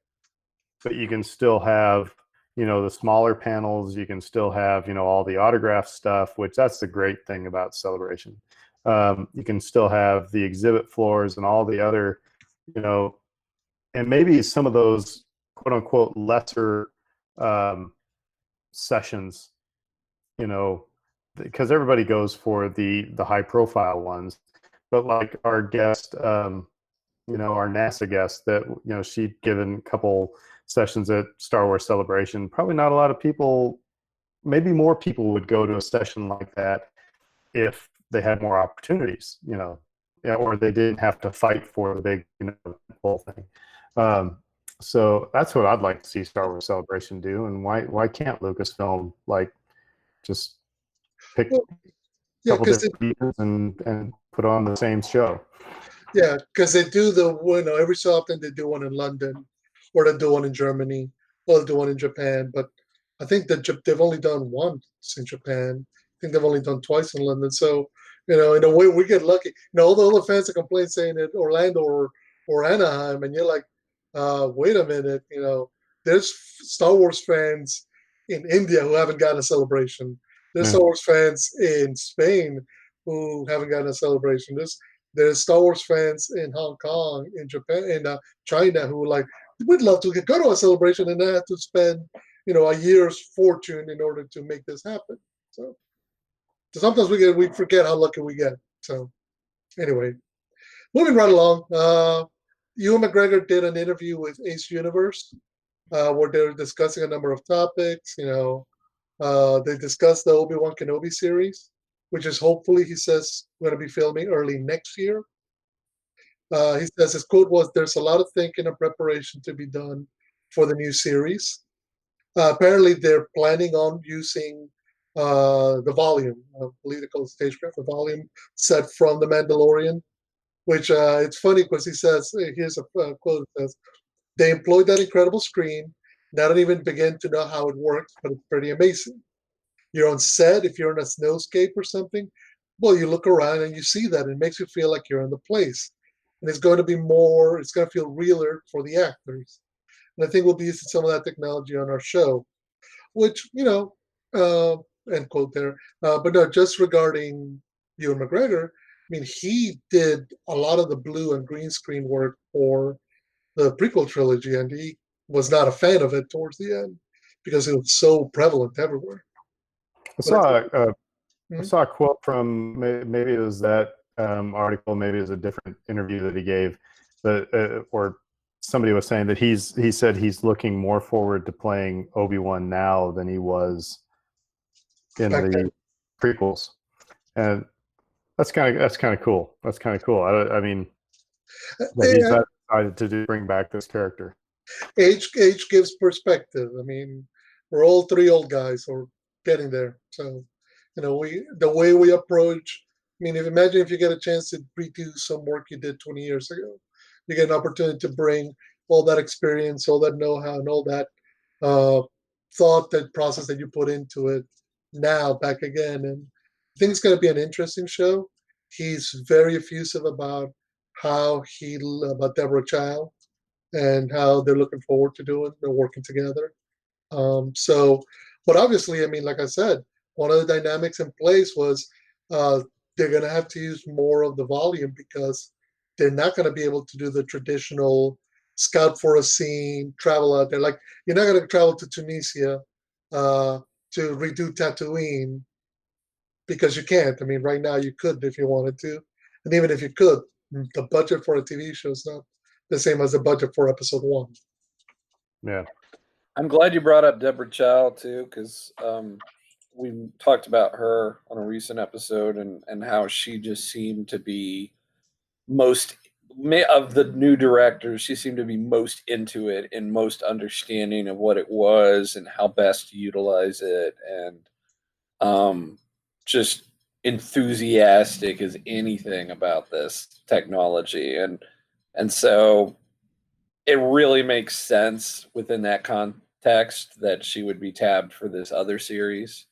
but you can still have, the smaller panels. You can still have, all the autograph stuff, which that's the great thing about Celebration. You can still have the exhibit floors and all the other, and maybe some of those quote unquote lesser sessions, because everybody goes for the high profile ones, but like our guest, our NASA guest that, she'd given a couple sessions at Star Wars Celebration. Probably not a lot of people, maybe more people would go to a session like that if they had more opportunities, or they didn't have to fight for the big, whole thing. So that's what I'd like to see Star Wars Celebration do. And why can't Lucasfilm just pick a couple different pieces and put on the same show? Yeah, because they do every so often they do one in London, or they do one in Germany, or they do one in Japan. But I think that they've only done once in Japan. I think they've only done twice in London. So, in a way, we get lucky. All the other fans that complain saying that Orlando or Anaheim, and you're like, wait a minute, there's Star Wars fans in India who haven't gotten a celebration. There's Star Wars fans in Spain who haven't gotten a celebration. There's Star Wars fans in Hong Kong, in Japan, in China who we'd love to go to a celebration and not have to spend, a year's fortune in order to make this happen. So sometimes we forget how lucky we get. So anyway, moving right along. Ewan McGregor did an interview with Ace Universe where they were discussing a number of topics. They discussed the Obi-Wan Kenobi series, which is hopefully, he says, going to be filming early next year. He says his quote was, "There's a lot of thinking and preparation to be done for the new series." Apparently, they're planning on using the volume, I believe they call it stagecraft, the volume set from The Mandalorian, which it's funny because he says, here's a quote that says, "They employed that incredible screen. I don't even begin to know how it works, but it's pretty amazing. You're on set, if you're in a snowscape or something, well, you look around and you see that. It makes you feel like you're in the place. And it's going to feel realer for the actors. And I think we'll be using some of that technology on our show," which, end quote there. But no, just regarding Ewan McGregor, I mean, he did a lot of the blue and green screen work for the prequel trilogy, and he was not a fan of it towards the end because it was so prevalent everywhere. I saw a quote from, maybe it was that article, maybe it was a different interview that he gave, or somebody was saying that he said he's looking more forward to playing Obi-Wan now than he was in the prequels. And That's kind of cool. That's kind of cool. I mean, that he's Yeah, decided to bring back this character. age gives perspective. I mean, we're all three old guys or getting there. So, we the way we approach. I mean, if imagine if you get a chance to redo some work you did 20 years ago, you get an opportunity to bring all that experience, all that know-how, and all that uh, thought, that process that you put into it now back again. And I think it's going to be an interesting show. He's very effusive about how he about Deborah Child and how they're looking forward to doing and working together. So, but obviously, I mean, like I said, one of the dynamics in place was uh, they're going to have to use more of the volume because they're not going to be able to do the traditional scout for a scene, travel out there. Like, you're not going to travel to Tunisia uh, to redo Tatooine because you can't. I mean, right now you could if you wanted to. And even if you could, the budget for a TV show is not the same as the budget for episode one. Yeah. I'm glad you brought up Deborah Chow too, because we talked about her on a recent episode and how she just seemed to be most of the new directors. She seemed to be most into it and most understanding of what it was and how best to utilize it, and just enthusiastic as anything about this technology, and so it really makes sense within that context that she would be tabbed for this other series.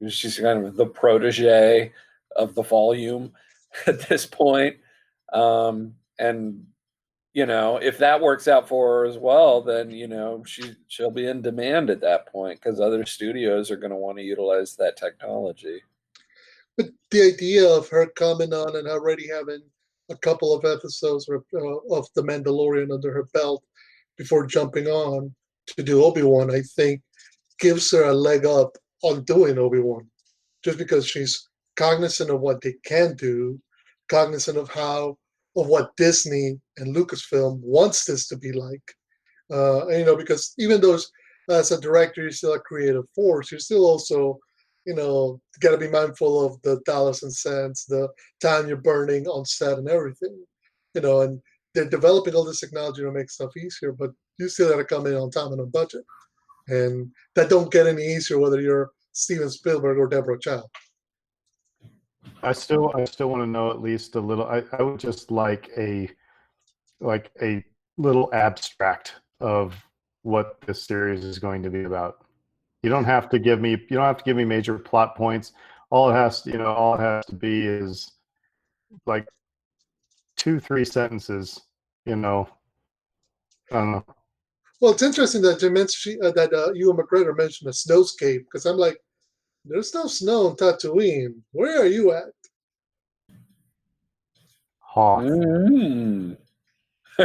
She's kind of the protege of the volume at this point. And if that works out for her as well, then she'll be in demand at that point because other studios are going to want to utilize that technology. But the idea of her coming on and already having a couple of episodes of The Mandalorian under her belt before jumping on to do Obi-Wan, I think gives her a leg up on doing Obi-Wan, just because she's cognizant of what they can do, cognizant of what Disney and Lucasfilm wants this to be like. Because even though as a director you're still a creative force, you're still also, got to be mindful of the dollars and cents, the time you're burning on set and everything. And they're developing all this technology to make stuff easier, but you still got to come in on time and on budget, and that don't get any easier whether you're Steven Spielberg or Deborah Chow. I still want to know at least a little. I would just like a little abstract of what this series is going to be about. You don't have to give me major plot points. All it has to be is like 2-3 sentences. I don't know. Well, it's interesting that you mentioned that Ewan McGregor mentioned a snowscape, because I'm like, there's no snow in Tatooine. Where are you at? Hoth. Mm. I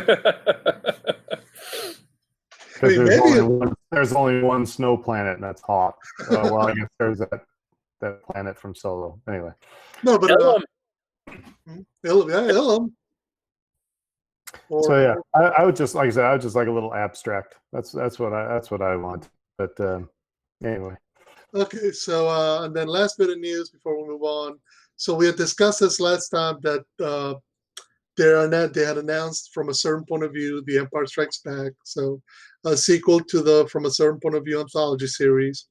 Because mean, maybe there's only one snow planet, and that's Hoth. Well, I guess there's that planet from Solo. Anyway. no, but Ilum. Ilum. So yeah, I would just, like I said, I would just like a little abstract. That's what I want. But anyway. Okay, so and then last bit of news before we move on. So we had discussed this last time that they had announced From a Certain Point of View, The Empire Strikes Back. So a sequel to the From a Certain Point of View anthology series.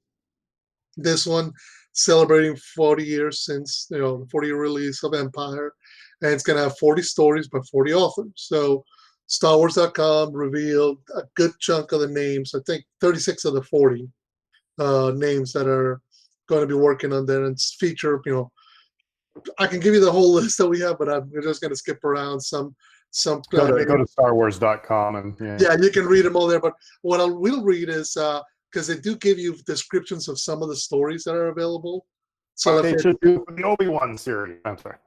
This one celebrating 40 years since the 40-year release of Empire, and it's going to have 40 stories by 40 authors. So StarWars.com revealed a good chunk of the names. I think 36 of the 40 names that are going to be working on there and feature. I can give you the whole list that we have, but I'm just going to skip around some. Go to StarWars.com and yeah, you can read them all there. But what I will read is because they do give you descriptions of some of the stories that are available. So they should do the Obi-Wan series. I'm sorry.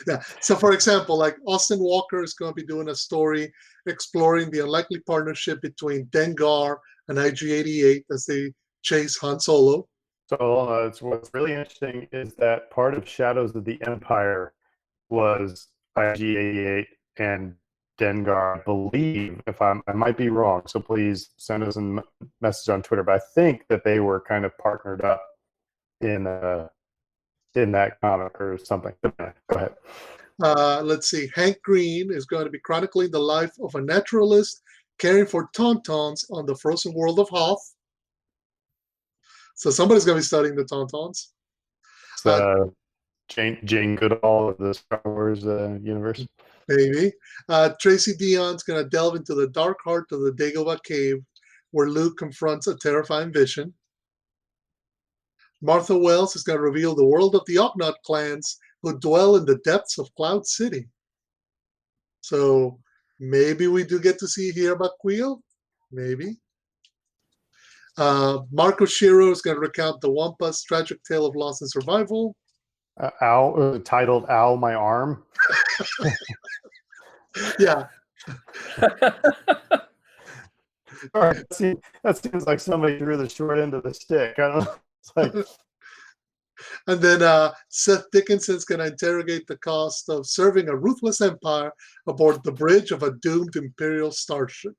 Yeah. So, for example, like Austin Walker is going to be doing a story exploring the unlikely partnership between Dengar and IG-88 as they chase Han Solo. So what's really interesting is that part of Shadows of the Empire was IG-88 and Dengar, I believe. I might be wrong, so please send us a message on Twitter. But I think that they were kind of partnered up in in that comic or something. Go ahead. Let's see. Hank Green is going to be chronicling the life of a naturalist caring for tauntauns on the frozen world of Hoth. So somebody's going to be studying the tauntauns. It's Jane Goodall of the Star Wars universe. Maybe. Tracy Dion's going to delve into the dark heart of the Dagobah cave, where Luke confronts a terrifying vision. Martha Wells is going to reveal the world of the Ocknot clans who dwell in the depths of Cloud City. So maybe we do get to hear about Quill. Maybe. Marco Shiro is going to recount the Wampa's tragic tale of loss and survival. Titled "Ow, My Arm." Yeah. Sorry, that seems like somebody threw the short end of the stick. I don't know. It's like, and then Seth Dickinson's going to interrogate the cost of serving a ruthless empire aboard the bridge of a doomed Imperial starship.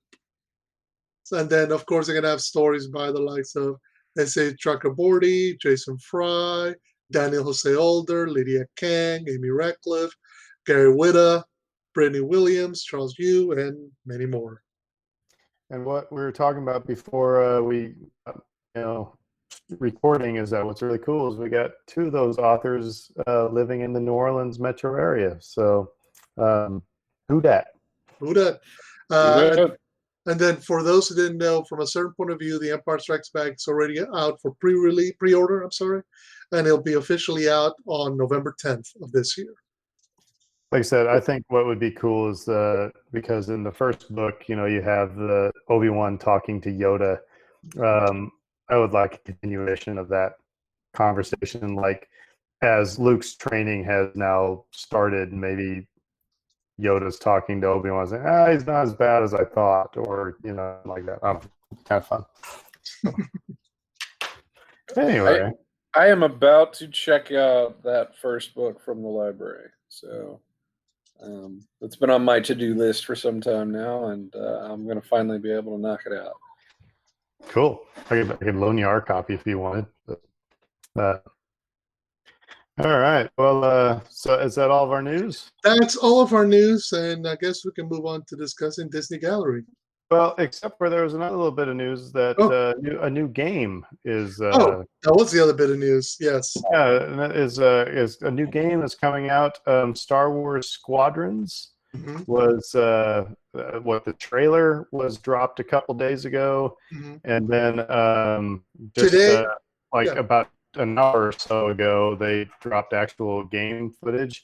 And then, of course, they're going to have stories by the likes of S.A. Chakraborty, Jason Fry, Daniel Jose Older, Lydia Kang, Amy Ratcliffe, Gary Whitta, Brittany Williams, Charles Yu, and many more. And what we were talking about before recording is that what's really cool is we got two of those authors living in the New Orleans metro area. So, who dat? Who dat? And then for those who didn't know, from a certain point of view, The Empire Strikes Back is already out for pre-order, and it'll be officially out on November 10th of this year. Like I said, I think what would be cool is because in the first book, you have the Obi-Wan talking to Yoda. I would like a continuation of that conversation, like as Luke's training has now started, maybe Yoda's talking to Obi-Wan saying, he's not as bad as I thought, or like that. Kind of fun. Anyway, I am about to check out that first book from the library, so it's been on my to-do list for some time now, and I'm going to finally be able to knock it out. Cool. I could loan you our copy if you wanted. But, all right. Well, so is that all of our news? That's all of our news, and I guess we can move on to discussing Disney Gallery. Well, except for there was another little bit of news that a new game is. That was the other bit of news. Yes. Yeah, is a new game that's coming out. Star Wars Squadrons was what the trailer was dropped a couple days ago, and then just today, about an hour or so ago, they dropped actual game footage.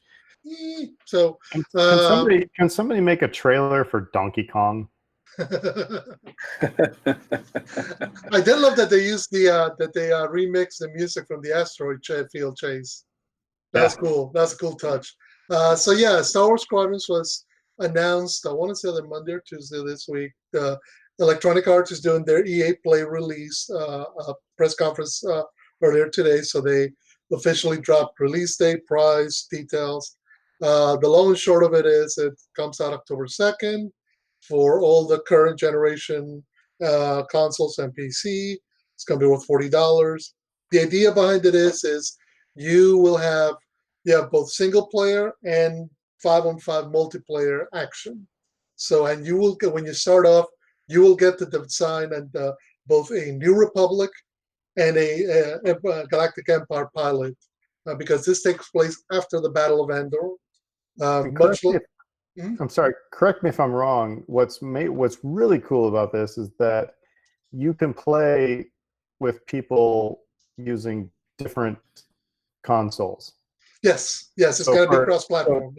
So can somebody make a trailer for Donkey Kong? I did love that they used that they remixed the music from the asteroid field chase. That's cool. That's a cool touch. So yeah, Star Wars Squadrons was announced. I want to say either Monday or Tuesday this week. Electronic Arts is doing their EA Play release press conference earlier today, so they officially dropped release date, price, details. The long and short of it is it comes out October 2nd. For all the current generation consoles and PC. It's going to be worth $40. The idea behind it is you will have both single player and 5-on-5 multiplayer action. So, and you will, when you start off, you will get to design and both a New Republic and a Galactic Empire pilot because this takes place after the Battle of Endor. I'm sorry, correct me if I'm wrong. What's really cool about this is that you can play with people using different consoles. Yes, it's going to be cross-platform.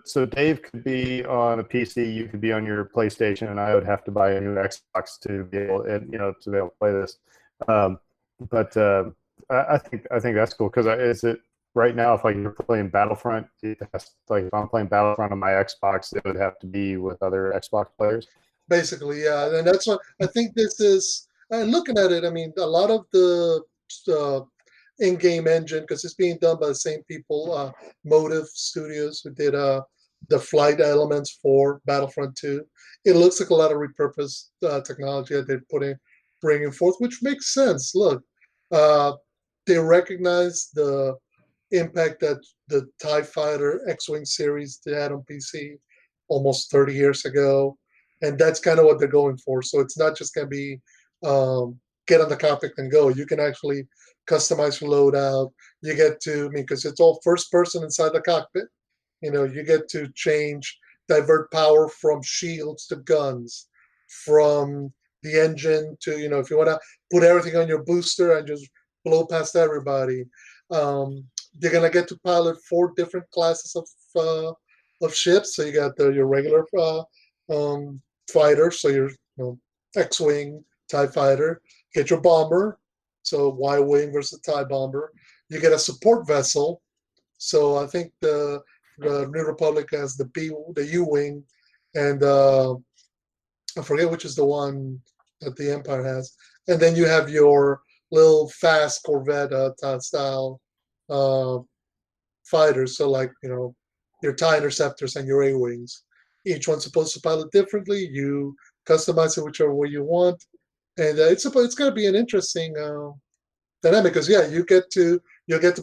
So Dave could be on a PC, you could be on your PlayStation, and I would have to buy a new Xbox to be able, to play this. But I think that's cool because right now, if you're playing Battlefront, if I'm playing Battlefront on my Xbox, it would have to be with other Xbox players. Basically, yeah, and that's what I think this is. Looking at it, I mean, a lot of the in-game engine, because it's being done by the same people, Motive Studios, who did the flight elements for Battlefront 2. It looks like a lot of repurposed technology that they're bringing forth, which makes sense. Look, they recognize the impact that the TIE Fighter X-Wing series they had on PC almost 30 years ago. And that's kind of what they're going for. So it's not just going to be get on the cockpit and go. You can actually customize your loadout. You get to, I mean, because it's all first person inside the cockpit. You get to change, divert power from shields to guns, from the engine to, if you want to put everything on your booster and just blow past everybody. You're gonna get to pilot 4 different classes of ships. So you got your regular fighter, so your X-wing, TIE fighter. Get your bomber, so Y-wing versus TIE bomber. You get a support vessel. So I think the New Republic has the U-wing, and I forget which is the one that the Empire has. And then you have your little fast Corvette style fighters. So like your TIE interceptors and your A-wings. Each one's supposed to pilot differently. You customize it whichever way you want, and it's going to be an interesting dynamic because you'll get to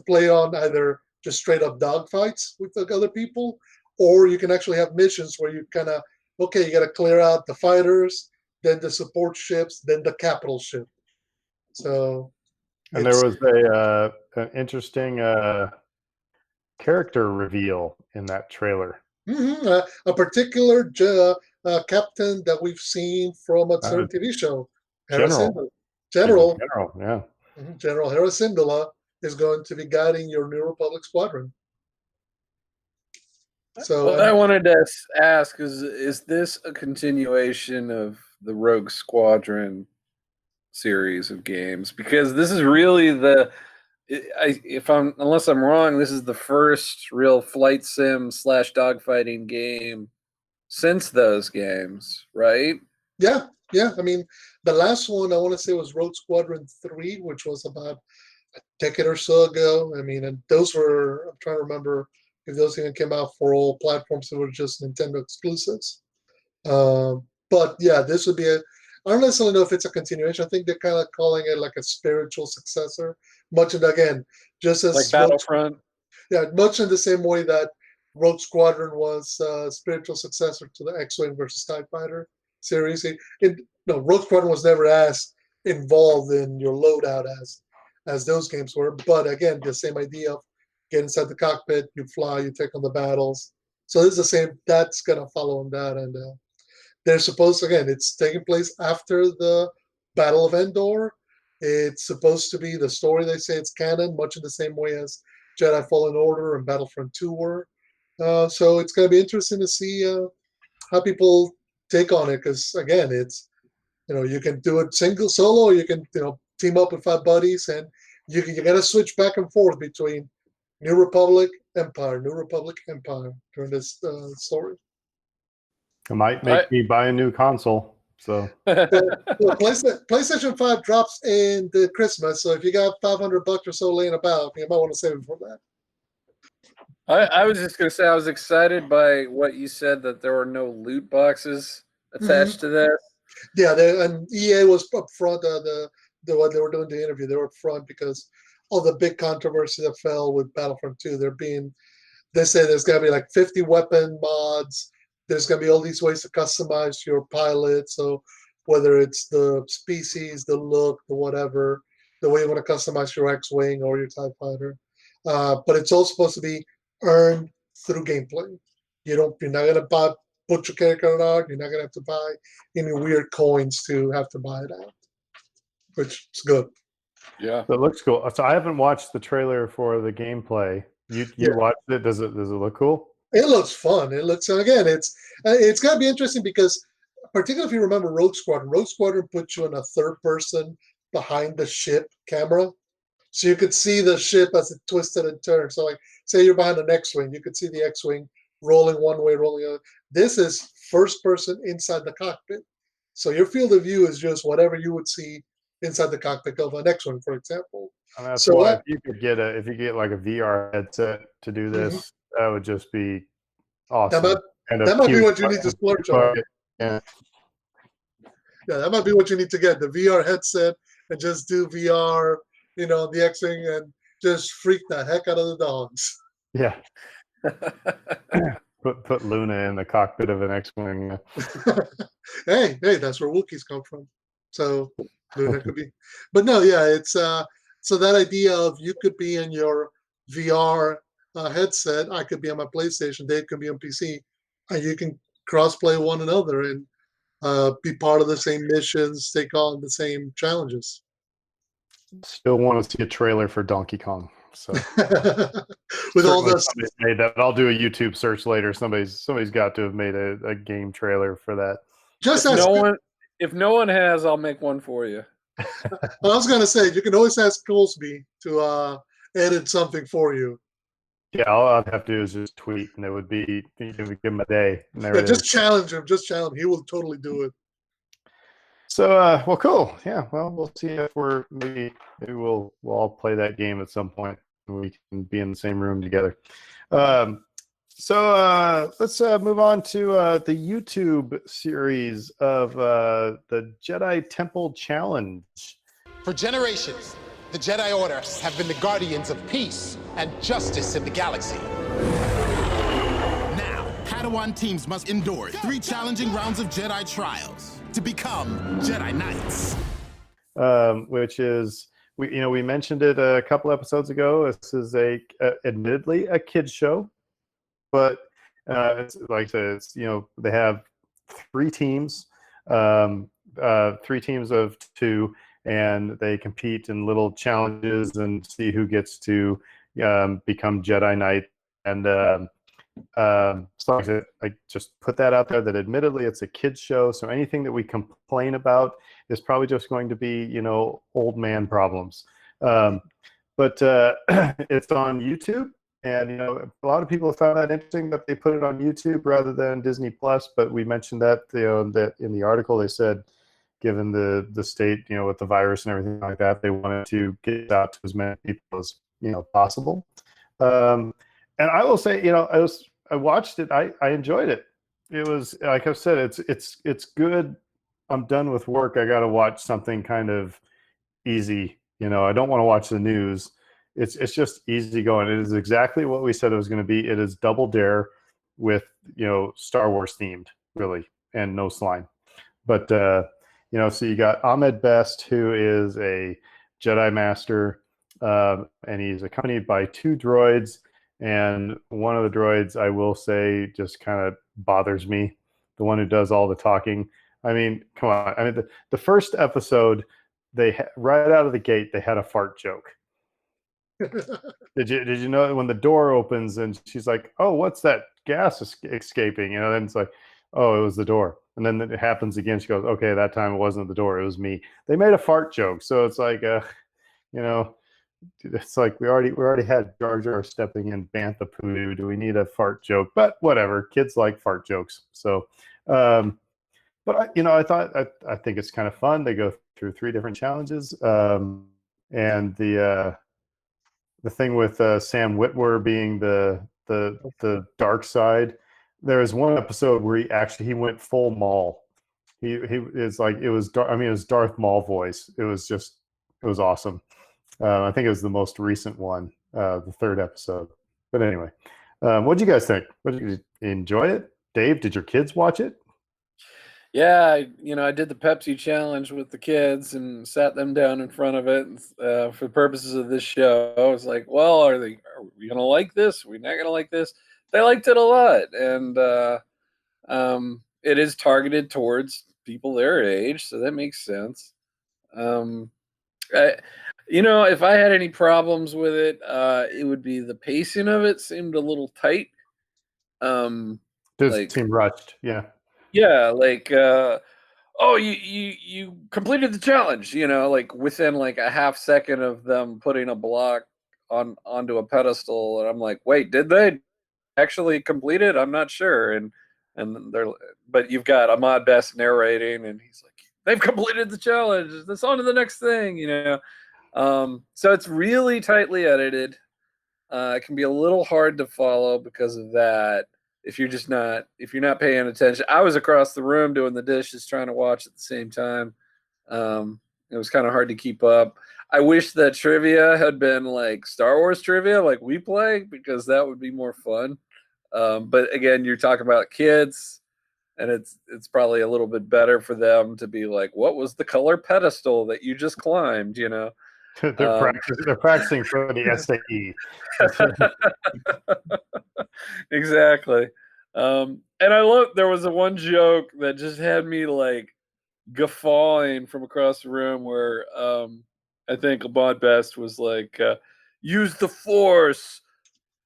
play on either just straight up dogfights with the other people, or you can actually have missions where you kind of you got to clear out the fighters, then the support ships, then the capital ship. So, and there was an interesting character reveal in that trailer. A particular captain that we've seen from a certain TV show, General, yeah. General Hera Syndulla is going to be guiding your New Republic squadron. So what I wanted to ask is this a continuation of the Rogue Squadron series of games? Because this is really unless I'm wrong, this is the first real flight sim / dogfighting game since those games, right? Yeah. I mean, the last one I want to say was Rogue Squadron 3, which was about a decade or so ago. I mean, and those were, I'm trying to remember if those even came out for all platforms. They were just Nintendo exclusives. But yeah, this would be I don't necessarily know if it's a continuation. I think they're kind of calling it like a spiritual successor. Much in again, just as like Battlefront. Much in the same way that Rogue Squadron was a spiritual successor to the X-Wing versus TIE Fighter series. Rogue Squadron was never as involved in your loadout as those games were. But again, the same idea of get inside the cockpit, you fly, you take on the battles. So this is the same. That's gonna follow on that, and they're supposed it's taking place after the Battle of Endor. It's supposed to be the story. They say it's canon, much in the same way as Jedi Fallen Order and Battlefront 2 were. So it's going to be interesting to see how people take on it. Because again, it's you can do it solo, or you can team up with 5 buddies, and you got to switch back and forth between New Republic, Empire, New Republic, Empire during this story. It might make me buy a new console. So PlayStation 5 drops in the Christmas, so if you got $500 or so laying about, you might want to save it for that. I was just going to say I was excited by what you said, that there were no loot boxes attached to this. Yeah, and EA was up front. What they were doing the interview, they were up front because all the big controversy that fell with Battlefront 2. They say there's going to be like 50 weapon mods. There's going to be all these ways to customize your pilot. So whether it's the species, the look, the whatever, the way you want to customize your X-Wing or your TIE Fighter. But it's all supposed to be earned through gameplay. You're not going to put your character out. You're not going to have to buy any weird coins to have to buy it out, which is good. Yeah, it looks cool. So I haven't watched the trailer for the gameplay. You watched it? Does it look cool? It looks fun. It looks, again, it's going to be interesting because, particularly if you remember Rogue Squadron puts you in a third person behind the ship camera. So you could see the ship as it twisted and turned. So like, say you're behind an X-Wing, you could see the X-Wing rolling one way, rolling the other. This is first person inside the cockpit. So your field of view is just whatever you would see inside the cockpit of an X-Wing, for example. And that's why if you get like a VR headset to do this, that would just be awesome. That might be what you need to splurge on. Yeah, that might be what you need to get, the VR headset, and just do VR, the X-Wing, and just freak the heck out of the dogs. Yeah. Put Luna in the cockpit of an X-wing. Hey, that's where Wookiees come from. So Luna could be, but no, yeah, it's so that idea of you could be in your VR headset, I could be on my PlayStation, Dave could be on PC, and you can cross-play one another and be part of the same missions, take on the same challenges. Still want to see a trailer for Donkey Kong. So With all certainly this, somebody's made that. But I'll do a YouTube search later. Somebody's got to have made a game trailer for that. just If ask. if no one has, I'll make one for you. I was gonna say you can always ask Goldsby to edit something for you. Yeah, all I'd have to do is just tweet, and it would give him a day. And there Yeah, it just is. challenge him. Just challenge him. He will totally do it. So, well, cool. Yeah, well, we'll see if maybe we'll all play that game at some point. We can be in the same room together. So let's move on to the YouTube series of the Jedi Temple Challenge. For generations, the Jedi Order have been the guardians of peace and justice in the galaxy. Now, Padawan teams must endure 3 challenging rounds of Jedi trials to become Jedi Knights. Which is, we mentioned it a couple episodes ago. This is admittedly a kids show, but it's like I said, it's, they have 3 teams, 3 teams of 2, and they compete in little challenges and see who gets to become Jedi Knight. And so I just put that out there that admittedly it's a kids show, so anything that we complain about is probably just going to be old man problems. But it's on YouTube, and a lot of people have found that interesting that they put it on YouTube rather than Disney Plus. But we mentioned that that in the article they said, given the state with the virus and everything like that, they wanted to get it out to as many people as possible. And I will say, I watched it. I enjoyed it. It was, like I said, it's good. I'm done with work. I got to watch something kind of easy. I don't want to watch the news. It's just easy going. It is exactly what we said it was going to be. It is Double Dare with Star Wars themed, really, and no slime. But so you got Ahmed Best, who is a Jedi Master, and he's accompanied by 2 droids. And one of the droids, I will say, just kind of bothers me. The one who does all the talking. I mean, come on. I mean, the first episode, right out of the gate, they had a fart joke. Did you know when the door opens and she's like, "Oh, what's that gas escaping?" Then it's like, "Oh, it was the door." And then it happens again. She goes, "Okay, that time it wasn't the door; it was me." They made a fart joke, so it's like, it's like we already had Jar Jar stepping in Bantha Poodoo. Do we need a fart joke? But whatever, kids like fart jokes. So, but I think it's kind of fun. They go through 3 different challenges, and the thing with Sam Witwer being the dark side. There is one episode where he went full Maul. He is like, it was Darth Maul voice. It was awesome. I think it was the most recent one, the 3rd episode. But anyway, what did you guys think? Did you enjoy it? Dave, did your kids watch it? Yeah, I did the Pepsi challenge with the kids and sat them down in front of it for the purposes of this show. I was like, well, are we going to like this? Are we not going to like this? They liked it a lot. And it is targeted towards people their age, so that makes sense. If I had any problems with it, it would be the pacing of it seemed a little tight. Does seem rushed, yeah. Yeah, like oh, you completed the challenge, like within like a half second of them putting a block onto a pedestal, and I'm like, wait, did they actually complete it? I'm not sure. And but you've got Ahmad Best narrating, and he's like, they've completed the challenge. Let's on to the next thing, So it's really tightly edited. It can be a little hard to follow because of that. If you're not paying attention. I was across the room doing the dishes, trying to watch at the same time. It was kind of hard to keep up. I wish that trivia had been like Star Wars trivia, like we play, because that would be more fun. But again, you're talking about kids, and it's probably a little bit better for them to be like, "What was the color pedestal that you just climbed?" You know. They're practicing for the SAE. Exactly. And I love there was a one joke that just had me like guffawing from across the room where I think Ahmad Best was like, use the force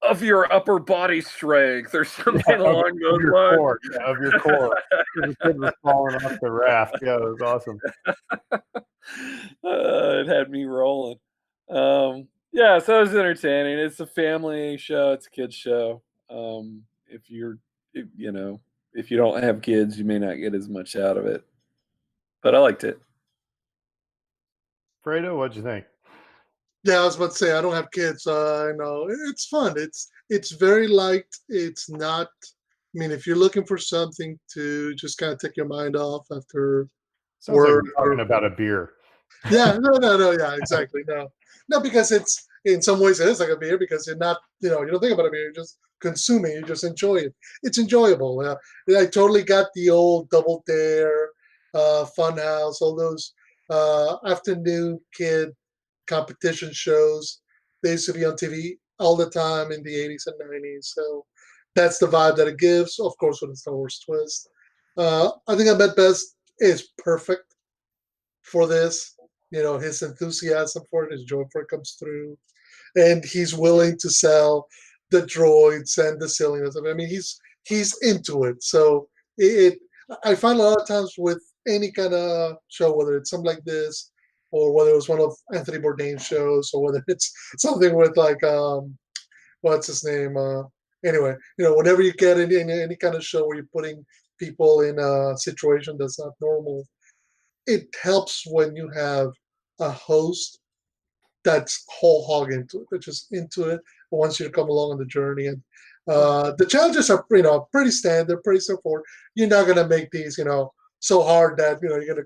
of your upper body strength or something along those lines. Core, of your core. The kid was falling off the raft. Yeah, it was awesome. It had me rolling. Yeah, so it was entertaining. It's a family show. It's a kids show. If you're, you know, if you don't have kids, you may not get as much out of it. But I liked it. Fredo, what'd you think? Yeah, I was about to say I don't have kids. I know it's fun. It's very light. It's not. I mean, if you're looking for something to just kind of take your mind off after Sounds like work, we're talking about a beer. yeah, no, yeah, exactly, no, because it's in some ways it is like a beer because you're not, you don't think about a beer, you're just consuming, you just enjoy it. It's enjoyable. I totally got the old Double Dare, Funhouse, all those afternoon kid competition shows. They used to be on TV all the time in the 80s and 90s. So that's the vibe that it gives, of course, with a Star Wars twist. I think Ahmed Best is perfect for this. His enthusiasm for it, his joy for it comes through. And he's willing to sell the droids and the silliness of it. I mean, he's into it. So I find a lot of times with any kind of show, whether it's something like this, or whether it was one of Anthony Bourdain's shows, or whether it's something with like what's his name? Anyway, whenever you get in any kind of show where you're putting people in a situation that's not normal, it helps when you have a host that's whole hog into it, that's just into it, wants you to come along on the journey. And the challenges are pretty standard, pretty straightforward. You're not gonna make these so hard that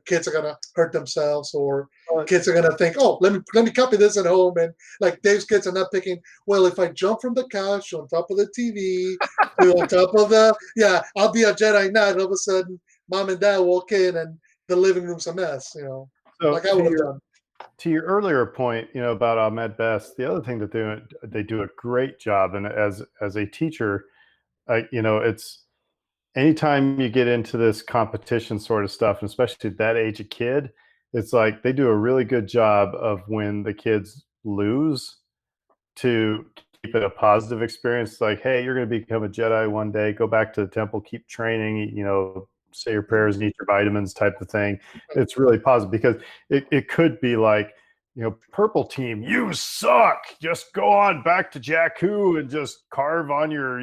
kids are gonna hurt themselves, or kids are gonna think, oh, let me copy this at home. And like Dave's kids are not picking, well, if I jump from the couch on top of the TV on top of I'll be a Jedi Knight. All of a sudden mom and dad walk in and the living room's a mess, So like I would have done. To your earlier point, about Ahmed Best, the other thing that they do a great job, and as a teacher, it's anytime you get into this competition sort of stuff, and especially at that age of kid, it's like they do a really good job of when the kids lose to keep it a positive experience. Like, hey, you're going to become a Jedi one day. Go back to the temple, keep training. Say your prayers and eat your vitamins type of thing. It's really positive because it could be like, purple team, you suck. Just go on back to Jakku and just carve on your,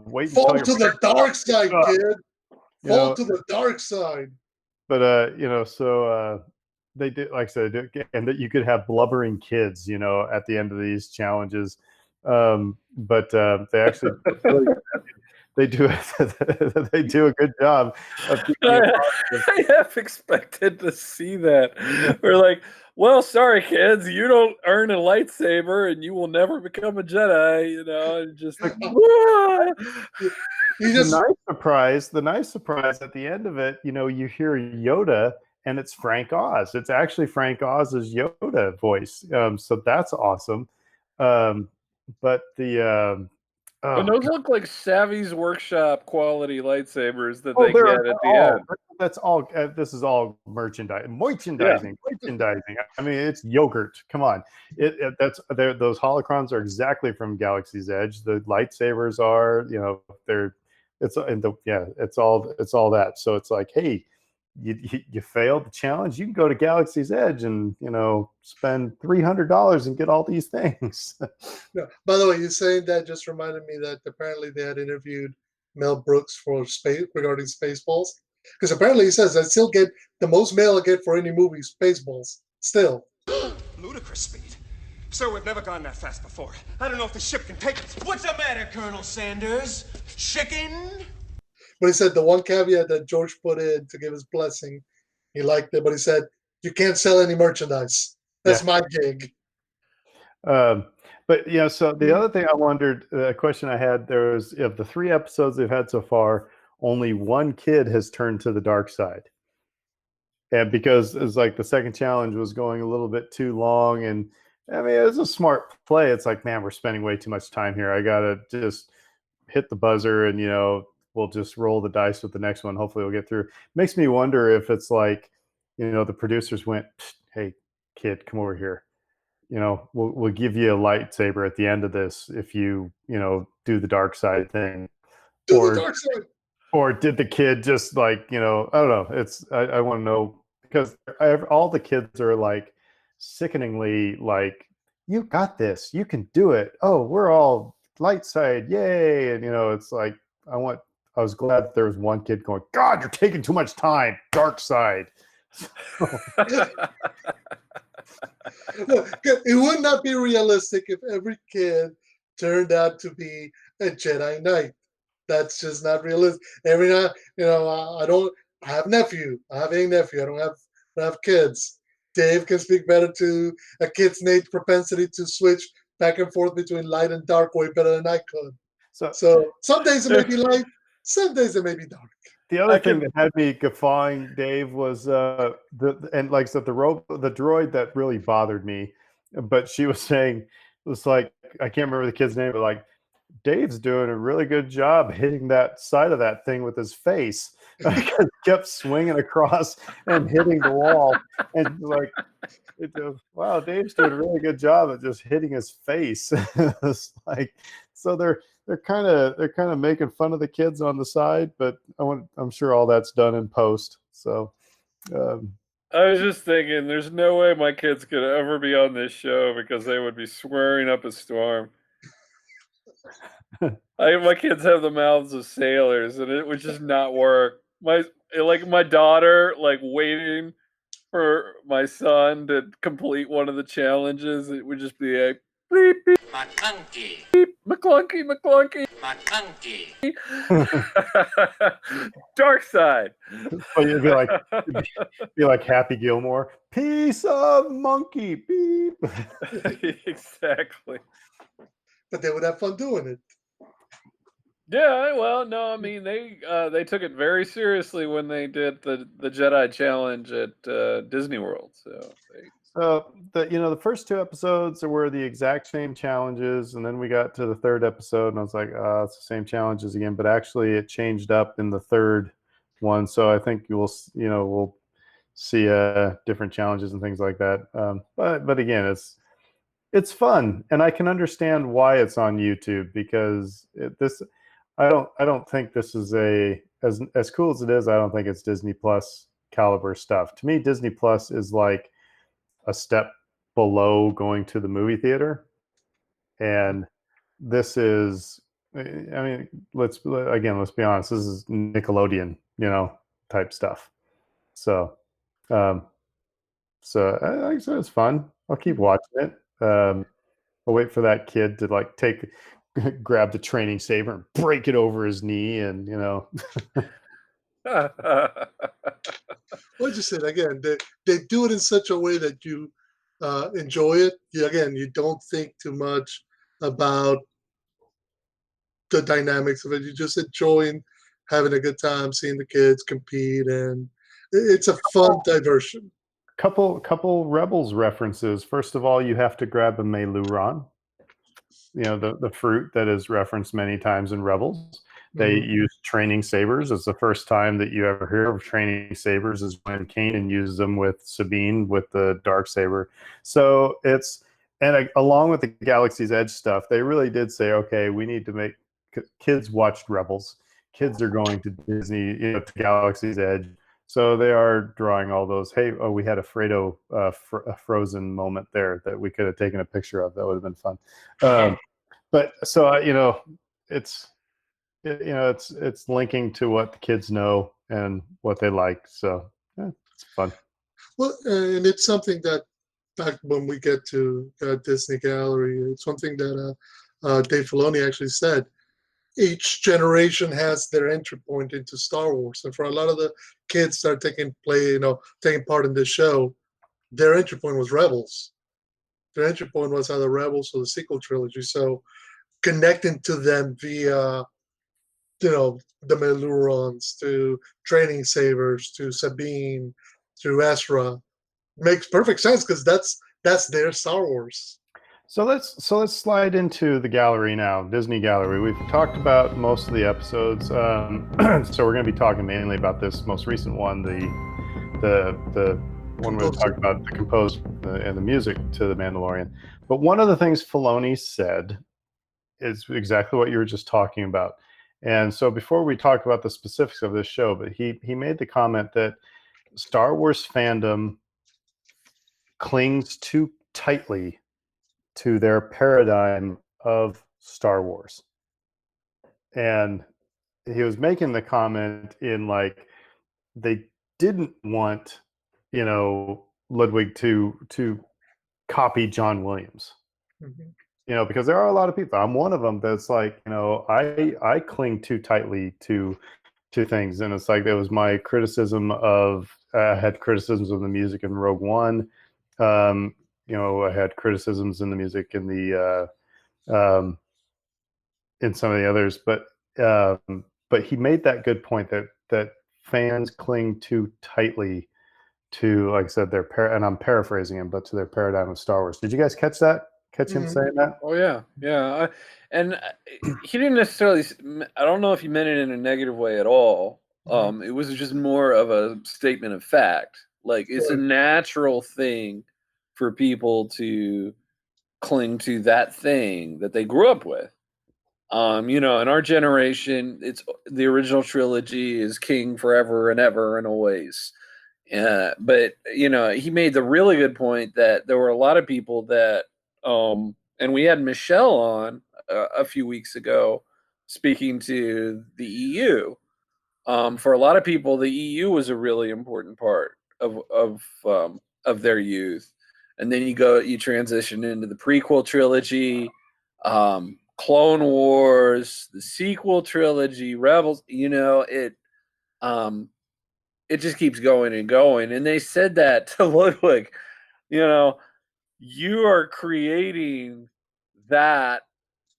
wait fall until to the dark side, kid. Fall to the dark side. But so they did, like I said, and that you could have blubbering kids, at the end of these challenges. But they actually really, they do a good job of I have expected to see that. We're like, well, sorry, kids, you don't earn a lightsaber, and you will never become a Jedi. And just like, the nice surprise at the end of it. You hear Yoda, and it's Frank Oz. It's actually Frank Oz's Yoda voice. So that's awesome. But the and those look like Savvy's Workshop quality lightsabers that they get at the end. That's all. This is all merchandising. I mean, it's yogurt. Come on, those holocrons are exactly from Galaxy's Edge. The lightsabers are, it's all that. So it's like, hey, you failed the challenge. You can go to Galaxy's Edge and spend $300 and get all these things. Yeah. By the way, you saying that just reminded me that apparently they had interviewed Mel Brooks for regarding Spaceballs, because apparently he says I still get the most mail I get for any movie, Spaceballs. Still. Ludicrous speed. Sir, we've never gone that fast before. I don't know if the ship can take us. What's the matter, Colonel Sanders? Chicken? But he said the one caveat that George put in to give his blessing, he liked it, but he said, you can't sell any merchandise. That's Yeah. my gig. But yeah, so the other thing I wondered, a question I had there was, of the 3 episodes they've had so far, only one kid has turned to the dark side. And because it's like the second challenge was going a little bit too long, and I mean, it was a smart play. It's like, man, we're spending way too much time here. I gotta just hit the buzzer, and we'll just roll the dice with the next one. Hopefully, we'll get through. Makes me wonder if it's like, the producers went, "Hey, kid, come over here. We'll give you a lightsaber at the end of this if you do the dark side thing." Do the Or dark side. or did the kid just like, I don't know. I want to know, because all the kids are like sickeningly like, you got this, you can do it. Oh, we're all light side, yay! And it's like, I was glad that there was one kid going, God, you're taking too much time, dark side. It would not be realistic if every kid turned out to be a Jedi Knight. That's just not realistic. Every night, I don't. I have nephew. I have a nephew. I don't have kids. Dave can speak better to a kid's innate propensity to switch back and forth between light and dark way better than I could. So some days it may be light, some days it may be dark. The other thing that had me guffawing, Dave, was and like I said, the droid that really bothered me. But she was saying, it was like, I can't remember the kid's name, but like, Dave's doing a really good job hitting that side of that thing with his face. Kept swinging across and hitting the wall, and like, wow, Dave's doing a really good job at just hitting his face. It's like, so they're kind of making fun of the kids on the side, but I'm sure all that's done in post. So I was just thinking, there's no way my kids could ever be on this show because they would be swearing up a storm. My kids have the mouths of sailors, and it would just not work. My daughter, like, waiting for my son to complete one of the challenges, it would just be like, beep, beep, McClunky, beep, McClunky, McClunky. Dark side. But you'd be like Happy Gilmore, piece of monkey, beep. Exactly. But they would have fun doing it. Yeah, well, no, I mean, they took it very seriously when they did the Jedi Challenge at Disney World. So the first 2 episodes were the exact same challenges, and then we got to the third episode, and I was like, it's the same challenges again. But actually, it changed up in the third one, so I think we'll see different challenges and things like that. But again, it's fun, and I can understand why it's on YouTube, because I don't think this is as cool as it is. I don't think it's Disney Plus caliber stuff. To me, Disney Plus is like a step below going to the movie theater, and this is, I mean, let's be honest, this is Nickelodeon, type stuff. So I think so, it's fun. I'll keep watching it. I'll wait for that kid to like grab the training saber and break it over his knee, and Well, just said again, they do it in such a way that you enjoy it. You don't think too much about the dynamics of it. You're just enjoying having a good time, seeing the kids compete, and it's a fun diversion. Couple Rebels references. First of all, you have to grab a Meluron, the fruit that is referenced many times in Rebels. They use training sabers. It's the first time that you ever hear of training sabers is when Kanan uses them with Sabine with the dark saber. So along with the Galaxy's Edge stuff, they really did say, okay, we need to make kids watched Rebels. Kids are going to Disney, to Galaxy's Edge. So they are drawing all those. Hey, we had a Fredo Frozen moment there that we could have taken a picture of. That would have been fun. But so it's linking to what the kids know and what they like. So it's fun. Well, and it's something that back when we get to Disney Gallery, it's one thing that Dave Filoni actually said. Each generation has their entry point into Star Wars, and for a lot of the kids that are taking part in this show, their entry point was Rebels. Their entry point was either Rebels or the sequel trilogy. So connecting to them via, the Melurons, to Training Sabers, to Sabine, to Ezra makes perfect sense because that's their Star Wars. So let's slide into the gallery now, Disney Gallery. We've talked about most of the episodes, so we're going to be talking mainly about this most recent one, the one we talked about the composed and the music to the Mandalorian. But one of the things Filoni said is exactly what you were just talking about. And so before we talk about the specifics of this show, but he made the comment that Star Wars fandom clings too tightly to their paradigm of Star Wars. And he was making the comment in like they didn't want, Ludwig to copy John Williams. Because there are a lot of people. I'm one of them that's like, I cling too tightly to things, and it's like there was my criticism of I had criticisms of the music in Rogue One. I had criticisms in the music in the in some of the others, but he made that good point that fans cling too tightly to, like I said, and I'm paraphrasing him, but to their paradigm of Star Wars. Did you guys catch that? Catch him saying that? Oh yeah, yeah. He didn't necessarily. I don't know if he meant it in a negative way at all. It was just more of a statement of fact. Like it's a natural thing for people to cling to that thing that they grew up with. In our generation, it's the original trilogy is king forever and ever and always. But he made the really good point that there were a lot of people that, and we had Michelle on a few weeks ago speaking to the EU. For a lot of people, the EU was a really important part of their youth, and then you transition into the prequel trilogy, Clone Wars, the sequel trilogy, Rebels. It just keeps going and going. And they said that to Ludwig, you are creating that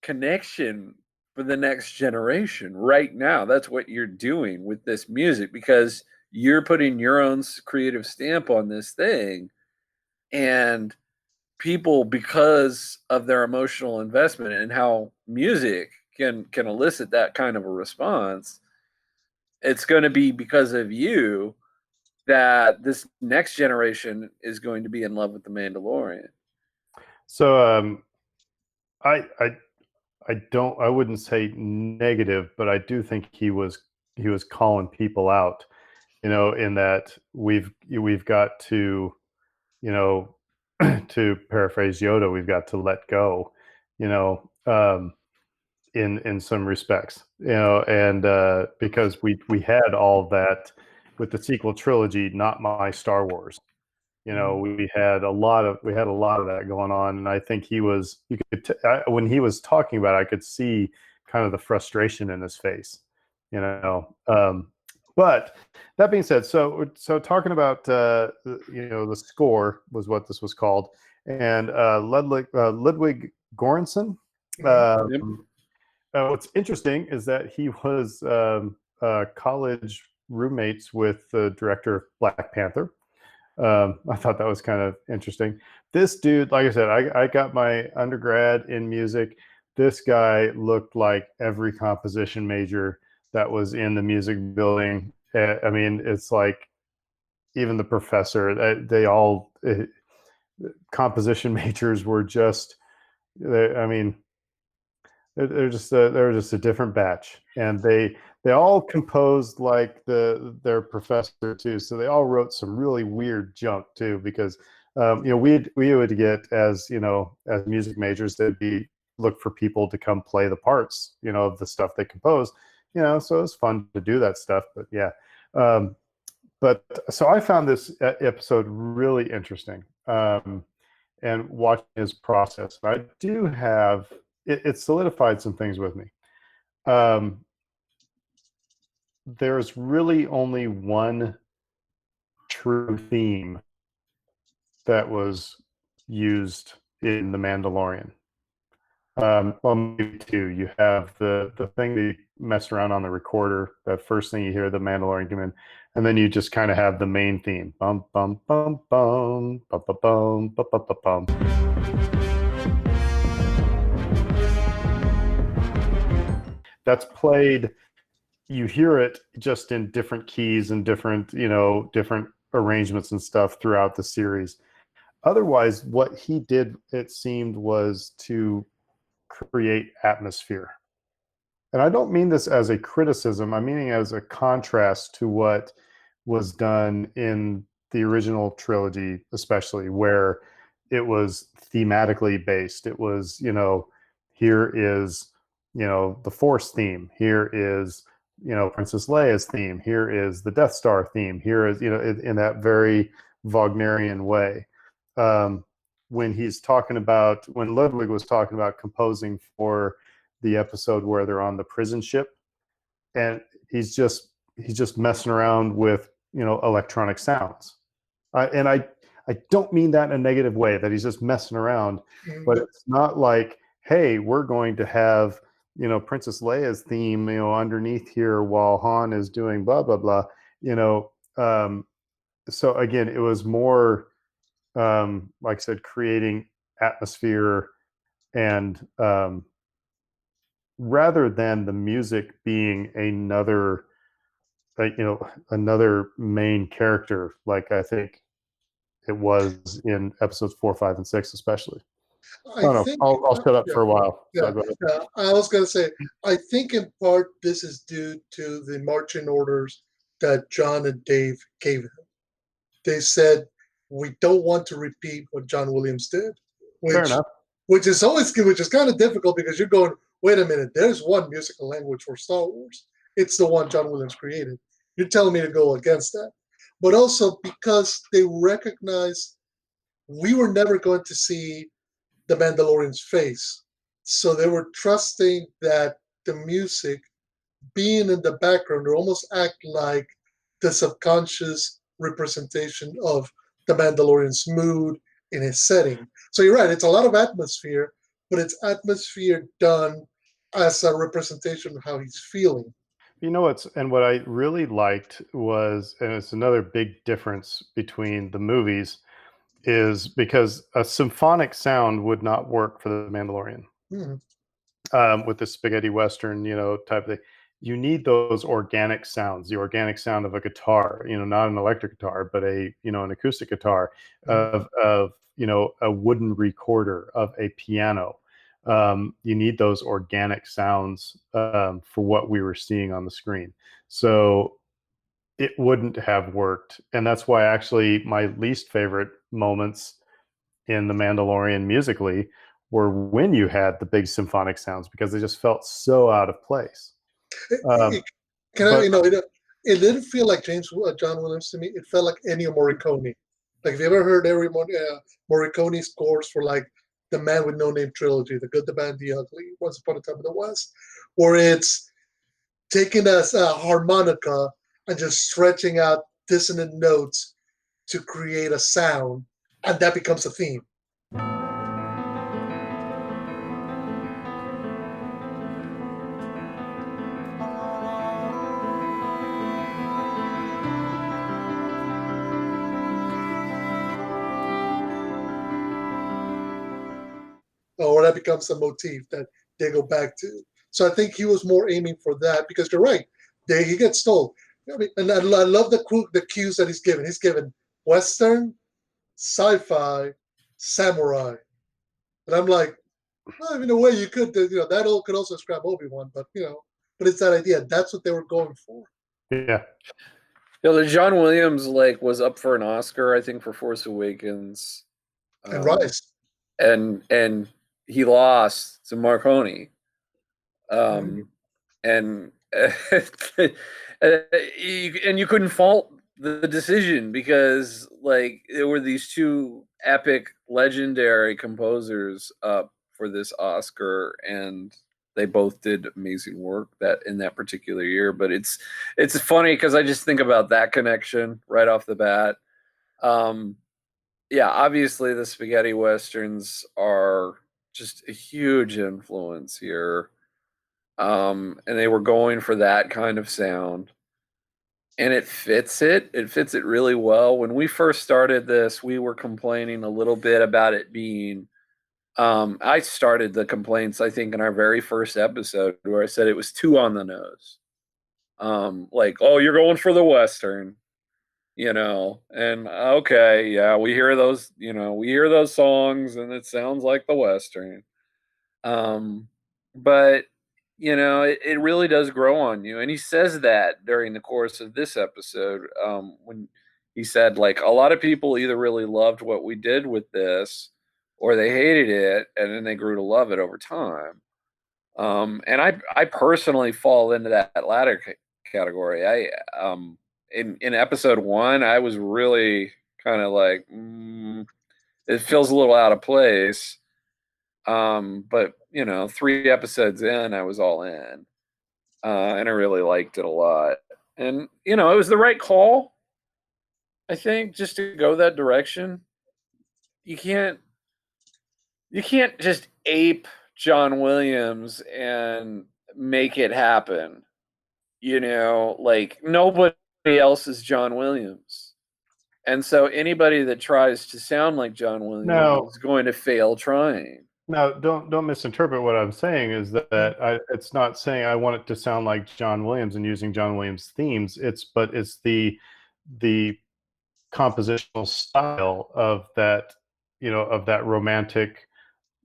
connection for the next generation right now. That's what you're doing with this music because you're putting your own creative stamp on this thing. And people, because of their emotional investment and how music can elicit that kind of a response, it's going to be because of you that this next generation is going to be in love with the Mandalorian. So I wouldn't say negative, but I do think he was calling people out, in that we've got to, to paraphrase Yoda, we've got to let go, in some respects, and because we had all that with the sequel trilogy, Not My Star Wars. We had a lot of that going on, and I think when he was talking about it, I could see kind of the frustration in his face. But that being said, so talking about the score was what this was called, and Ludwig Göransson. What's interesting is that he was college roommates with the director of Black Panther. I thought that was kind of interesting. This dude, like I said, I got my undergrad in music. This guy looked like every composition major that was in the music building. I mean, it's like even the professor, they all, composition majors were just, I mean, they're just a different batch, and they all composed like their professor too. So they all wrote some really weird junk too, because we would get, as as music majors, they'd be look for people to come play the parts, of the stuff they composed. So it was fun to do that stuff. But yeah, but so I found this episode really interesting, and watching his process. I do have it solidified some things with me. There's really only one true theme that was used in The Mandalorian. Well, maybe two. You have the thing that you mess around on the recorder. That first thing you hear, the Mandalorian come in, and then you just kind of have the main theme. Bum bum bum bum bum bum bum bum bum bum bum. That's played. You hear it just in different keys and different, different arrangements and stuff throughout the series. Otherwise, what he did, it seemed, was to create atmosphere. And I don't mean this as a criticism, I'm meaning as a contrast to what was done in the original trilogy, especially where it was thematically based. It was, here is, the Force theme. Here is, Princess Leia's theme. Here is the Death Star theme. Here is, in that very Wagnerian way. When Ludwig was talking about composing for the episode where they're on the prison ship, and he's just messing around with electronic sounds, and I don't mean that in a negative way, that he's just messing around, but it's not like, hey, we're going to have Princess Leia's theme underneath here while Han is doing blah blah blah. So again, it was more like I said, creating atmosphere, and rather than the music being another main character, like I think it was in episodes 4, 5, and 6 especially. I don't know. I'll shut up for a while. Yeah, I was going to say, I think in part this is due to the marching orders that John and Dave gave him. They said, we don't want to repeat what John Williams did, Fair enough. which is kind of difficult, because you're going, wait a minute, there's one musical language for Star Wars. It's the one John Williams created. You're telling me to go against that. But also because they recognize we were never going to see the Mandalorian's face. So they were trusting that the music being in the background would almost act like the subconscious representation of the Mandalorian's mood in his setting. So you're right, it's a lot of atmosphere, but it's atmosphere done as a representation of how he's feeling. What I really liked was, and it's another big difference between the movies, is because a symphonic sound would not work for the Mandalorian. With the spaghetti western, type of thing. You need those organic sounds, the organic sound of a guitar, not an electric guitar, but an acoustic guitar, of a wooden recorder, of a piano. You need those organic sounds for what we were seeing on the screen. So it wouldn't have worked. And that's why actually my least favorite moments in The Mandalorian musically were when you had the big symphonic sounds, because they just felt so out of place. It didn't feel like John Williams to me. It felt like Ennio Morricone. Like, have you ever heard Morricone scores for like the Man with No Name trilogy, The Good, the Bad, the Ugly, Once Upon a Time in the West, where it's taking a harmonica and just stretching out dissonant notes to create a sound, and that becomes a theme. Or that becomes a motif that they go back to. So I think he was more aiming for that, because you're right. He gets told. I mean, and I love the cues that he's given. He's given Western, sci-fi, samurai. And I'm like, well, in a way you could, that all could also describe Obi-Wan, but it's that idea. That's what they were going for. Yeah. The John Williams was up for an Oscar, I think, for Force Awakens. And Rise. And he lost to Marconi. And and you couldn't fault the decision, because there were these two epic, legendary composers up for this Oscar, and they both did amazing work in that particular year. But it's funny because I just think about that connection right off the bat. yeah, obviously the spaghetti westerns are just a huge influence here. And they were going for that kind of sound. And it fits it. It fits it really well. When we first started this, we were complaining a little bit about it being I started the complaints, I think, in our very first episode where I said it was too on the nose. Like, oh, you're going for the Western, and okay, yeah, we hear those, we hear those songs and it sounds like the Western. Um, but it really does grow on you. And he says that during the course of this episode, when he said, like, a lot of people either really loved what we did with this or they hated it and then they grew to love it over time. And I personally fall into that latter category. In episode one, I was really kind of like, it feels a little out of place. But 3 episodes in, I was all in, and I really liked it a lot. And it was the right call, I think, just to go that direction. You can't just ape John Williams and make it happen. Like nobody else is John Williams. And so anybody that tries to sound like John Williams No, is going to fail trying. no, don't misinterpret what I'm saying. Is that it's not saying I want it to sound like John Williams and using John Williams themes. It's the compositional style of that, of that romantic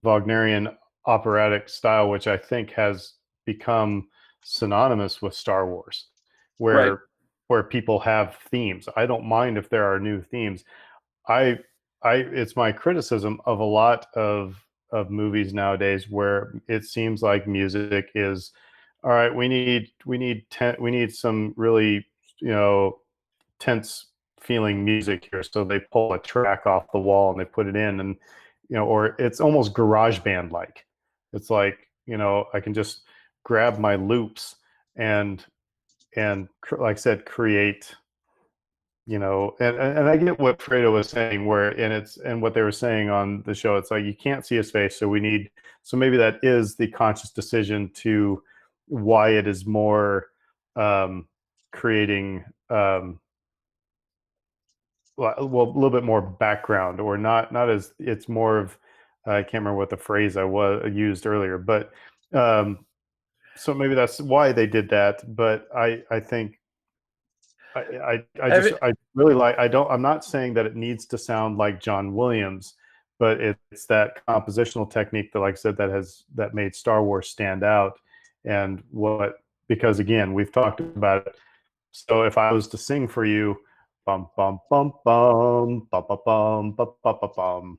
Wagnerian operatic style, which I think has become synonymous with Star Wars, Right. where people have themes. I don't mind if there are new themes. I it's my criticism of a lot of movies nowadays where it seems like music is all right. We need some really tense feeling music here, so they pull a track off the wall and they put it in, and or it's almost garage band like. It's like I can just grab my loops and like I said, create and I get what Fredo was saying, where and what they were saying on the show. It's like you can't see his face, so maybe that is the conscious decision to why it is more creating well a little bit more background, or not as it's more of I can't remember what the phrase I was used earlier, but so maybe that's why they did that. But I think I really like. I'm not saying that it needs to sound like John Williams, but it's that compositional technique that, like I said, that made Star Wars stand out. And because again, we've talked about it. So if I was to sing for you, bum bum bum bum bum bum bum bum bum bum bum,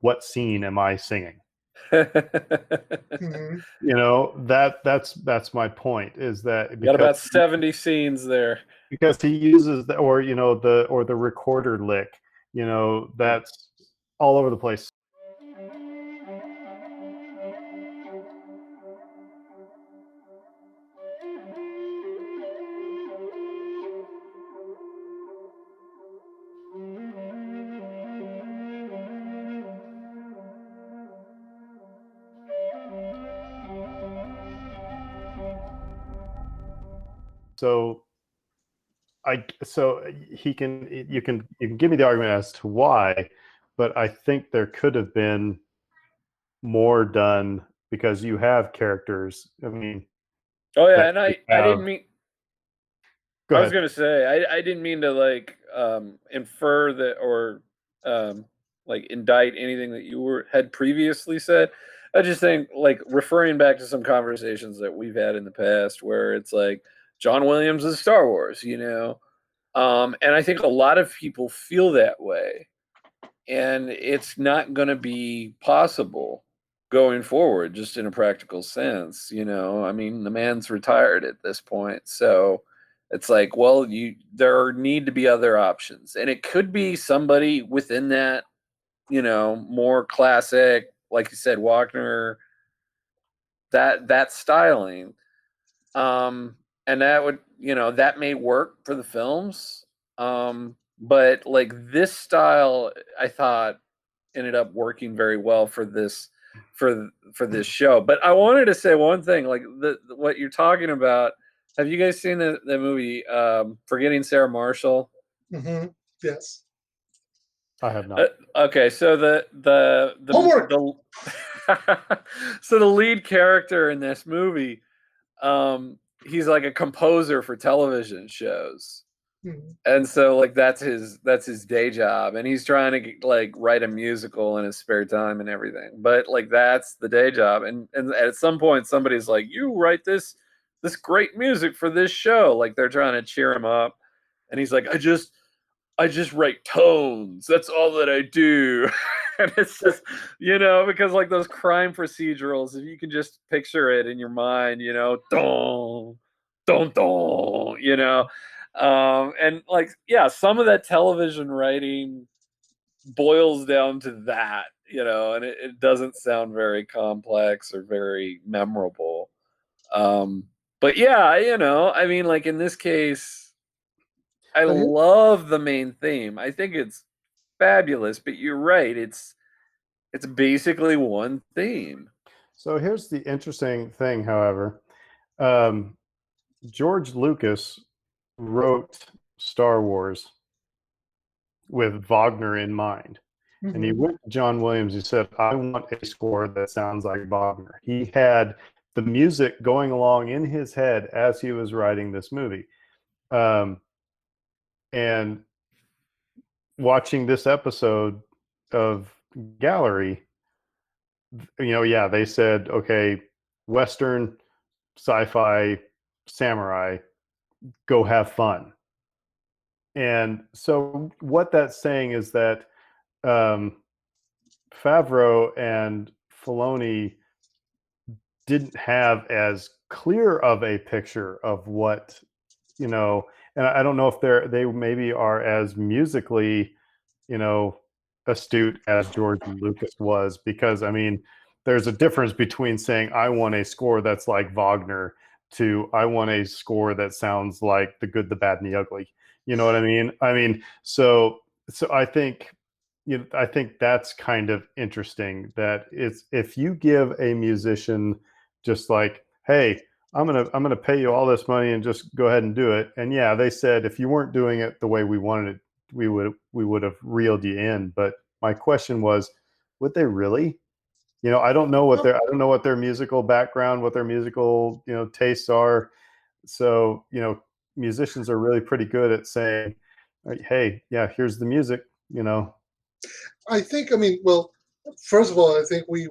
what scene am I singing? Mhm. That's my point, is that Got about 70 scenes there. because he uses the recorder lick, that's all over the place. So he can you can give me the argument as to why, but I think there could have been more done, because you have characters. I mean, Oh yeah, that and you I have. didn't mean Go I was ahead. gonna say I didn't mean to like infer that or like indict anything that you had previously said. I just think like referring back to some conversations that we've had in the past where it's like John Williams is Star Wars, and I think a lot of people feel that way, and it's not going to be possible going forward, just in a practical sense. I mean, the man's retired at this point, so it's like, well, there need to be other options, and it could be somebody within that, more classic, like you said, Wagner, that styling, and that would, that may work for the films. but like this style, I thought ended up working very well for this show. But I wanted to say one thing, like what you're talking about. Have you guys seen the movie Forgetting Sarah Marshall? Hmm. Yes. I have not. Okay, so Homework. so the lead character in this movie, he's like a composer for television shows. Mhm. And so like that's his day job, and he's trying to like write a musical in his spare time and everything, but like that's the day job. And at some point somebody's like, you write this great music for this show, like they're trying to cheer him up, and he's like, I just write tones, that's all that I do. And it's just, because like those crime procedurals, if you can just picture it in your mind, don don don, and like, yeah, some of that television writing boils down to that, and it doesn't sound very complex or very memorable. But yeah, I mean, like in this case, I But love the main theme. I think it's fabulous, but you're right, it's basically one theme. So here's the interesting thing, however. Um, George Lucas wrote Star Wars with Wagner in mind. And he Mhm. went to John Williams. He said, I want a score that sounds like Wagner. He had the music going along in his head as he was writing this movie. And watching this episode of Gallery, yeah, they said, okay, Western, sci-fi, samurai, go have fun. And so what that's saying is that um, Favreau and Filoni didn't have as clear of a picture of what, and I don't know if they maybe are as musically, you know, astute as George Lucas was, because I mean, there's a difference between saying I want a score that's like Wagner to I want a score that sounds like The Good, the Bad, and the Ugly. You know what I mean? I mean, so I think I think that's kind of interesting that it's if you give a musician just like, hey, I'm gonna pay you all this money and just go ahead and do it. And yeah, they said if you weren't doing it the way we wanted it, we would have reeled you in. But my question was, would they really? I don't know what their musical background, what their musical tastes are. So musicians are really pretty good at saying, hey, yeah, here's the music. You know, I think, I mean, well, first of all, I think we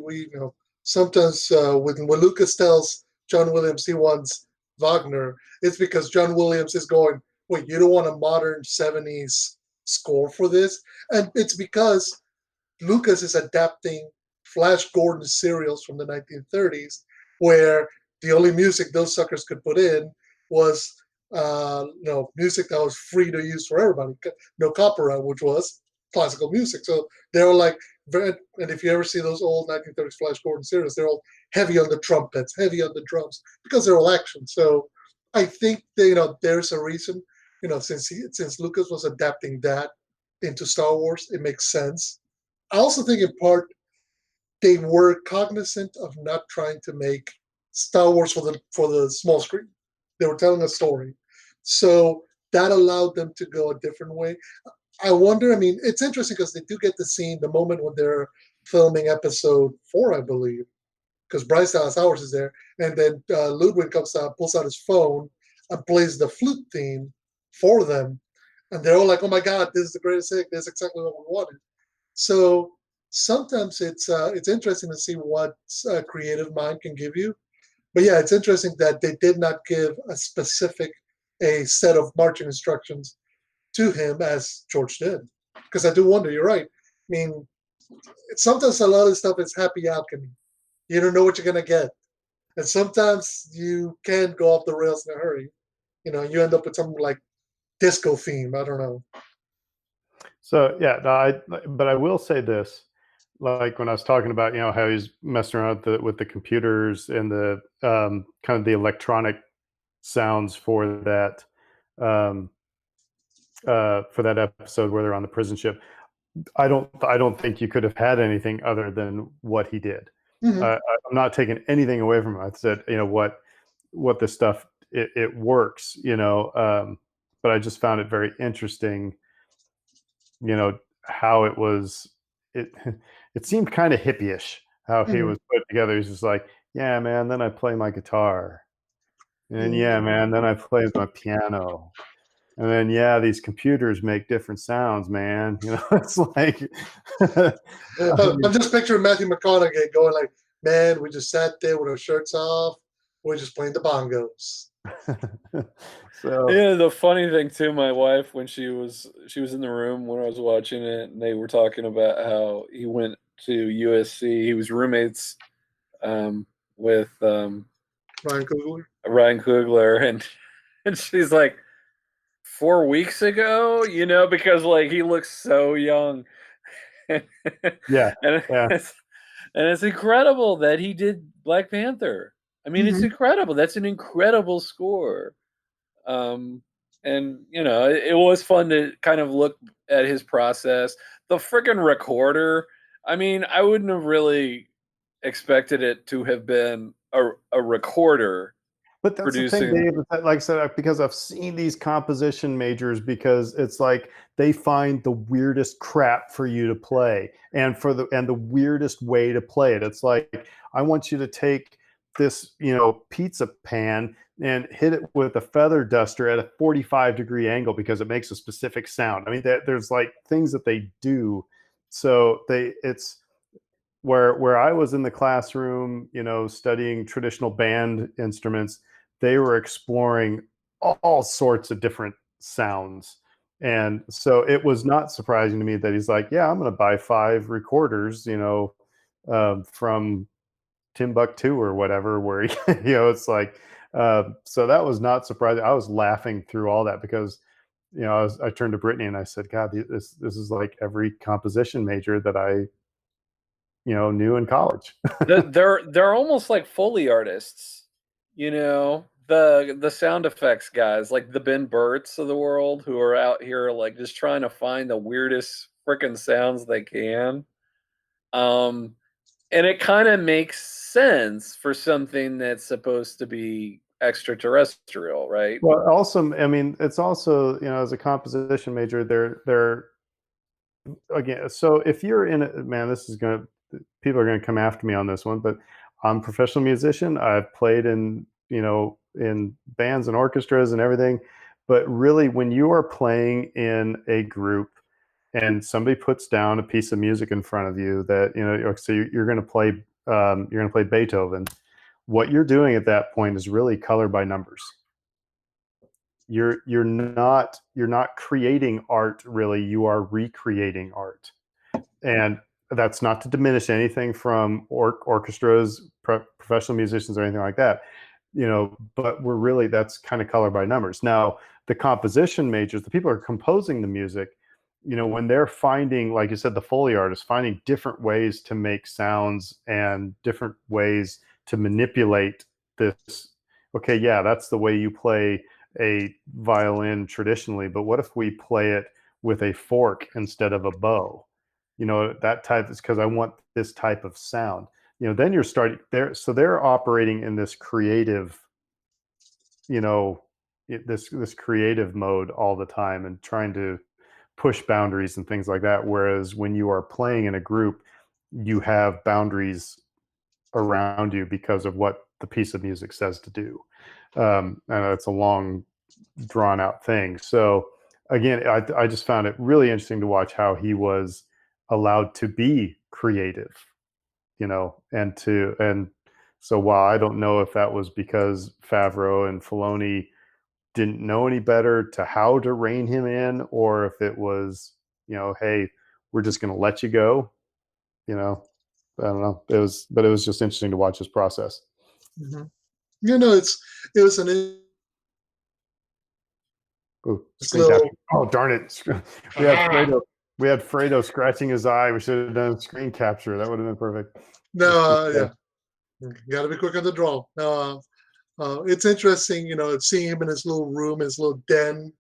sometimes when Lucas tells John Williams he wants Wagner, it's because John Williams is going, wait, you don't want a modern 70s score for this? And it's because Lucas is adapting Flash Gordon serials from the 1930s, where the only music those suckers could put in was music that was free to use for everybody, no copyright, which was classical music. So they were like, and if you ever see those old 1930s Flash Gordon series, they're all heavy on the trumpets, heavy on the drums, because they're all action. So I think there's a reason, since Lucas was adapting that into Star Wars, it makes sense. I also think in part they were cognizant of not trying to make Star Wars for the small screen. They were telling a story, so that allowed them to go a different way. I wonder. I mean, it's interesting because they do get the scene, the moment when they're filming Episode 4, I believe, because Bryce Dallas Howard is there, and then Ludwig comes out, pulls out his phone, and plays the flute theme for them, and they're all like, "Oh my God, this is the greatest thing! This is exactly what we wanted." So sometimes it's interesting to see what a creative mind can give you. But yeah, it's interesting that they did not give a set of marching instructions to him as George did. Because I do wonder, you're right. I mean, sometimes a lot of stuff is happy alchemy. You don't know what you're gonna get. And sometimes you can go off the rails in a hurry. You end up with something like disco theme. I don't know. so yeah, no, but I will say this, like when I was talking about how he's messing around with the computers and the kind of the electronic sounds for that. Um, for that episode where they're on the prison ship. I don't think you could have had anything other than what he did. Mhm. I'm not taking anything away from him. I said, what this stuff, it works, but I just found it very interesting, how it was, it it seemed kind of hippie-ish how he Mhm. was put together. He's just like, yeah, man, then I play my guitar, and yeah, man, then I play my piano, and then yeah, these computers make different sounds, man. It's like, I I'm mean, just picturing Matthew McConaughey going like, "Man, we just sat there with our shirts off. We're just playing the bongos." so Yeah, the funny thing too, my wife, when she was in the room when I was watching it, and they were talking about how he went to USC. He was roommates with Ryan Coogler. Ryan Coogler, and she's like, 4 weeks ago, because like he looks so young. and yeah, yeah. it's, and it's incredible that he did Black Panther. I mean, it's Mhm. incredible. That's an incredible score. Um, and it was fun to kind of look at his process. The freaking recorder. I mean, I wouldn't have really expected it to have been a recorder But that's the thing, producing. Dave. Like I said, because I've seen these composition majors, because it's like they find the weirdest crap for you to play, and the weirdest way to play it. It's like, I want you to take this, pizza pan and hit it with a feather duster at a 45-degree angle because it makes a specific sound. I mean, there's like things that they do. So it's where I was in the classroom, studying traditional band instruments, they were exploring all sorts of different sounds. And so it was not surprising to me that he's like, yeah, I'm going to buy 5 recorders, from Timbuktu or whatever, where, it's like, so that was not surprising. I was laughing through all that because, I turned to Brittany and I said, God, this is like every composition major that I, knew in college. They're almost like Foley artists, the sound effects guys, like the Ben Burts of the world, who are out here like just trying to find the weirdest freaking sounds they can. Um, and it kind of makes sense for something that's supposed to be extraterrestrial, right? Well, also, I mean, it's also, as a composition major, they're again. So if you're in it, man, this is gonna people are gonna come after me on this one, but I'm a professional musician. I've played in, in bands and orchestras and everything. But really, when you are playing in a group and somebody puts down a piece of music in front of you that, so you're going to play, Beethoven. What you're doing at that point is really color by numbers. You're not creating art, really. You are recreating art. And that's not to diminish anything from orchestras, professional musicians, or anything like that, but that's kind of color by numbers. Now, the composition majors, the people who are composing the music, when they're finding, like you said, the Foley artists finding different ways to make sounds and different ways to manipulate this. Okay, yeah, that's the way you play a violin traditionally, but what if we play it with a fork instead of a bow? That type is because I want this type of sound. Then you're starting there. So they're operating in this creative, you know, this creative mode all the time and trying to push boundaries and things like that. Whereas when you are playing in a group, you have boundaries around you because of what the piece of music says to do. I know it's a long, drawn out thing. So again, I just found it really interesting to watch how he was allowed to be creative, and so while I don't know if that was because Favreau and Filoni didn't know any better to how to rein him in, or if it was, hey, we're just going to let you go, you know, I don't know. But it was just interesting to watch this process. Mhm. It was an Ooh, interesting screen capture. little. Oh, darn it. We had Fredo. We had Fredo scratching his eye. We should have done screen capture. That would have been perfect. No, yeah, got to be quick on the draw. No, it's interesting, seeing him in his little room, his little den,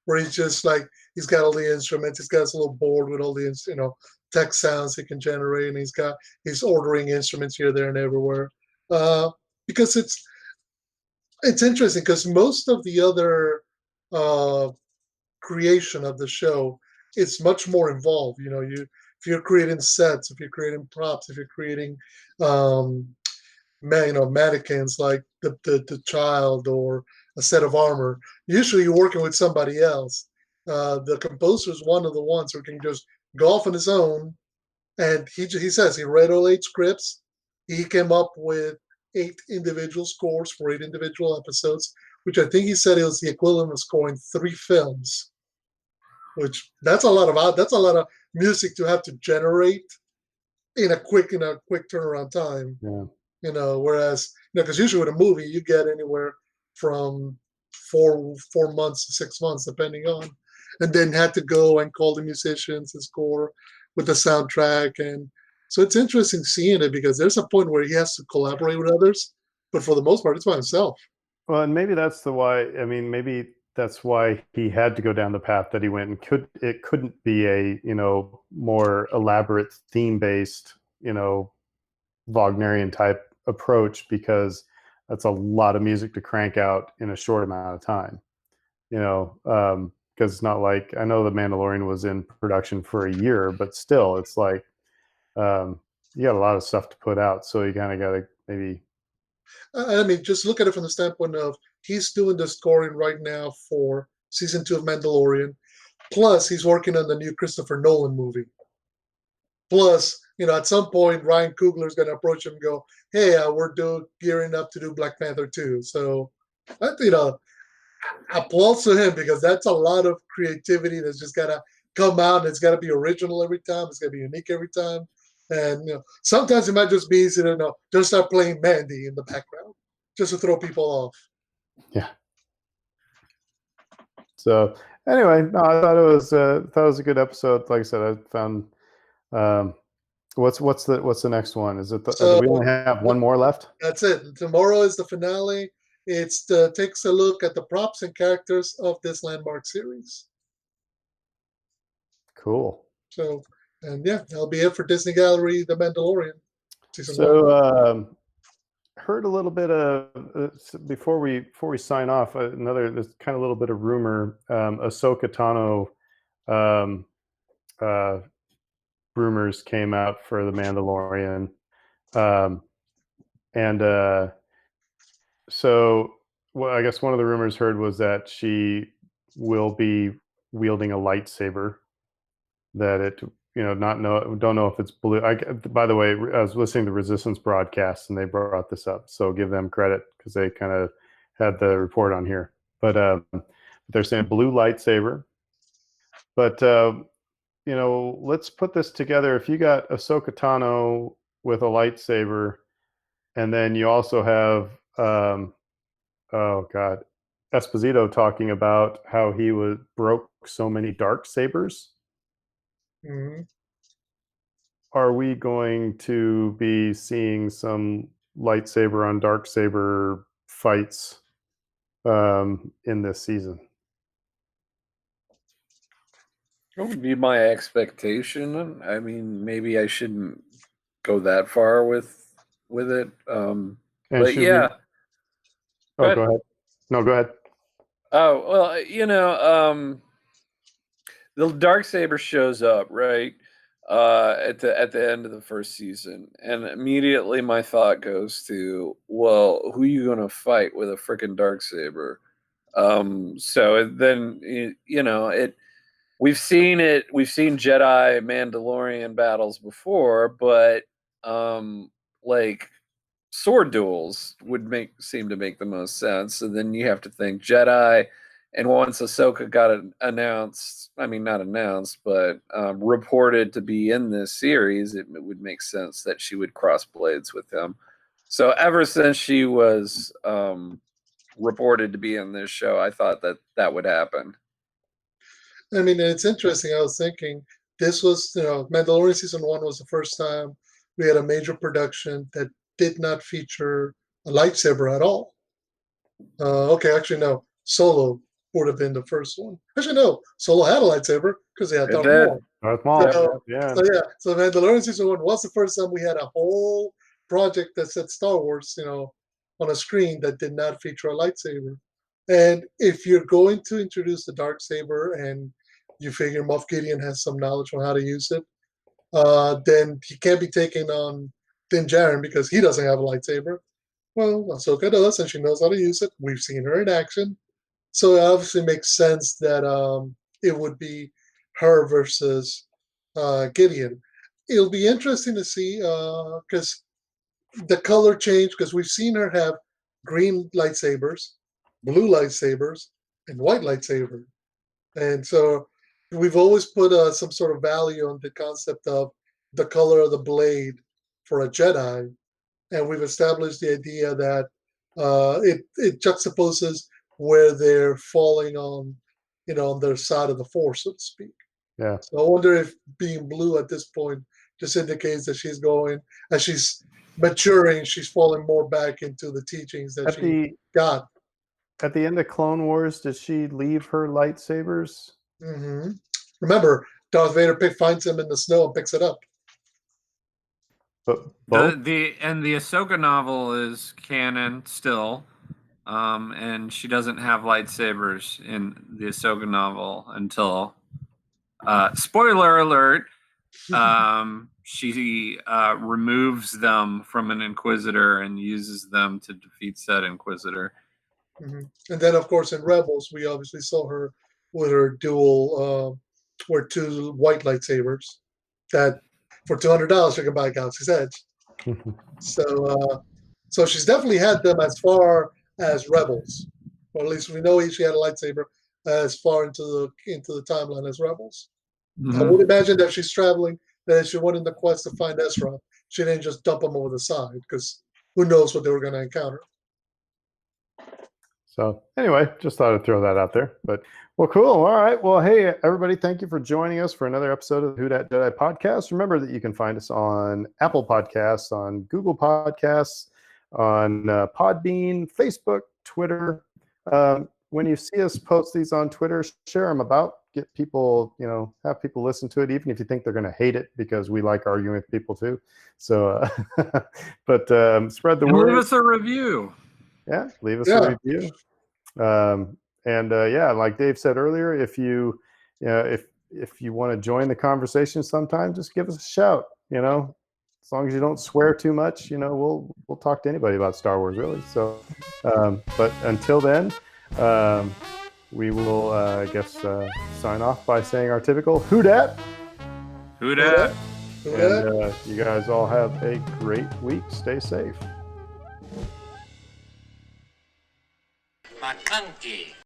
where he's just like he's got all the instruments. He's got his little board with all the text sounds he can generate, and he's ordering instruments here, there, and everywhere. Because it's interesting because most of the other uh, creation of the show is much more involved. If you're creating sets, if you're creating props, if you're creating um, mannequins like the child or a set of armor. Usually you're working with somebody else. The composer is one of the ones who can just go off on his own. And he says he read all 8 scripts. He came up with 8 individual scores for 8 individual episodes, which I think he said it was the equivalent of scoring 3 films. Which that's a lot of music to have to generate in a quick turnaround time. Yeah. Whereas because usually with a movie you get anywhere from 4 months to 6 months depending on, and then had to go and call the musicians and score with the soundtrack. And so it's interesting seeing it because there's a point where he has to collaborate with others, but for the most part it's by himself. Well, and maybe that's maybe that's why he had to go down the path that he went, and it couldn't be a more elaborate theme based Wagnerian type approach, because that's a lot of music to crank out in a short amount of time. Because it's not like, I know The Mandalorian was in production for a year, but still, it's like you got a lot of stuff to put out, so you kind of got to maybe. Just look at it from the standpoint of he's doing the scoring right now for season 2 of Mandalorian. Plus, he's working on the new Christopher Nolan movie. Plus, at some point, Ryan Coogler is going to approach him and go, "Hey, we're gearing up to do Black Panther 2." So, applause to him, because that's a lot of creativity that's just got to come out, and it's got to be original every time. It's got to be unique every time. And sometimes it might just be easy to just start playing Mandy in the background just to throw people off. Yeah. So anyway, no, I thought it was a good episode. Like I said, I found what's the next one? Is it do we only have one more left? That's it. Tomorrow is the finale. It takes a look at the props and characters of this landmark series. Cool. So, and yeah, that'll be it for Disney Gallery, The Mandalorian. So, heard a little bit of before we sign off. There's kind of a little bit of rumor. Ahsoka Tano rumors came out for The Mandalorian, and so I guess one of the rumors heard was that she will be wielding a lightsaber. That it, don't know if it's blue. By the way, I was listening to Resistance broadcasts and they brought this up, so give them credit because they kind of had the report on here. But they're saying blue lightsaber. But let's put this together. If you got Ahsoka Tano with a lightsaber, and then you also have Esposito talking about how he broke so many dark sabers. Mm-hmm. Are we going to be seeing some lightsaber on dark saber fights in this season? What would be my expectation? I mean, maybe I shouldn't go that far with it. But yeah. Go ahead. No, go ahead. Oh, well, the Darksaber shows up, right? At the end of the first season, and immediately my thought goes to, well, who are you gonna fight with a freaking Darksaber? So then we've seen Jedi Mandalorian battles before, but like sword duels would seem to make the most sense. And then you have to think Jedi. And once Ahsoka got announced, I mean, not announced, but reported to be in this series, it would make sense that she would cross blades with him. So ever since she was reported to be in this show, I thought that would happen. I mean, it's interesting. I was thinking this was, Mandalorian season 1 was the first time we had a major production that did not feature a lightsaber at all. Okay, actually, no. Solo would have been the first one. Actually, no. Solo had a lightsaber because they had It Darth did. Maul. Darth Maul. So, Yeah. so Mandalorian season 1 was the first time we had a whole project that said Star Wars, on a screen that did not feature a lightsaber. And if you're going to introduce the dark saber and you figure Moff Gideon has some knowledge on how to use it, then he can't be taking on Din Djarin because he doesn't have a lightsaber. Well, Ahsoka does, and she knows how to use it. We've seen her in action. So it obviously makes sense that it would be her versus Gideon. It'll be interesting to see because the color change, because we've seen her have green lightsabers, blue lightsabers, and white lightsaber. And so we've always put some sort of value on the concept of the color of the blade for a Jedi. And we've established the idea that it juxtaposes where they're falling on, on their side of the force, so to speak. Yeah. So I wonder if being blue at this point just indicates that she's going, as she's maturing, she's falling more back into the teachings that she got. At the end of Clone Wars, did she leave her lightsabers? Mm-hmm. Remember, Darth Vader finds him in the snow and picks it up. But both? The Ahsoka novel is canon still, and she doesn't have lightsabers in the Ahsoka novel until spoiler alert. She removes them from an Inquisitor and uses them to defeat said Inquisitor. Mm-hmm. And then, of course, in Rebels, we obviously saw her with her dual, or two white lightsabers that for $200 you can buy Galaxy's Edge. So she's definitely had them as far as Rebels, or at least we know she had a lightsaber as far into the timeline as Rebels. Mm-hmm. I would imagine that she's traveling, that she went in the quest to find Ezra. She didn't just dump him over the side because who knows what they were going to encounter. So anyway, just thought I'd throw that out there. But well, cool. All right. Well, hey, everybody, thank you for joining us for another episode of the Who Dat Jedi podcast. Remember that you can find us on Apple Podcasts, on Google Podcasts, on Podbean, Facebook, Twitter. When you see us post these on Twitter, share them about. Get people, have people listen to it, even if you think they're going to hate it, because we like arguing with people too. So, but spread the word. Leave us a review. Yeah, leave us a review. Like Dave said earlier, if you want to join the conversation sometime, just give us a shout. As long as you don't swear too much, we'll talk to anybody about Star Wars, really. So, but until then, we will, sign off by saying our typical "Who Dat?" Who Dat? And you guys all have a great week. Stay safe. McConkey.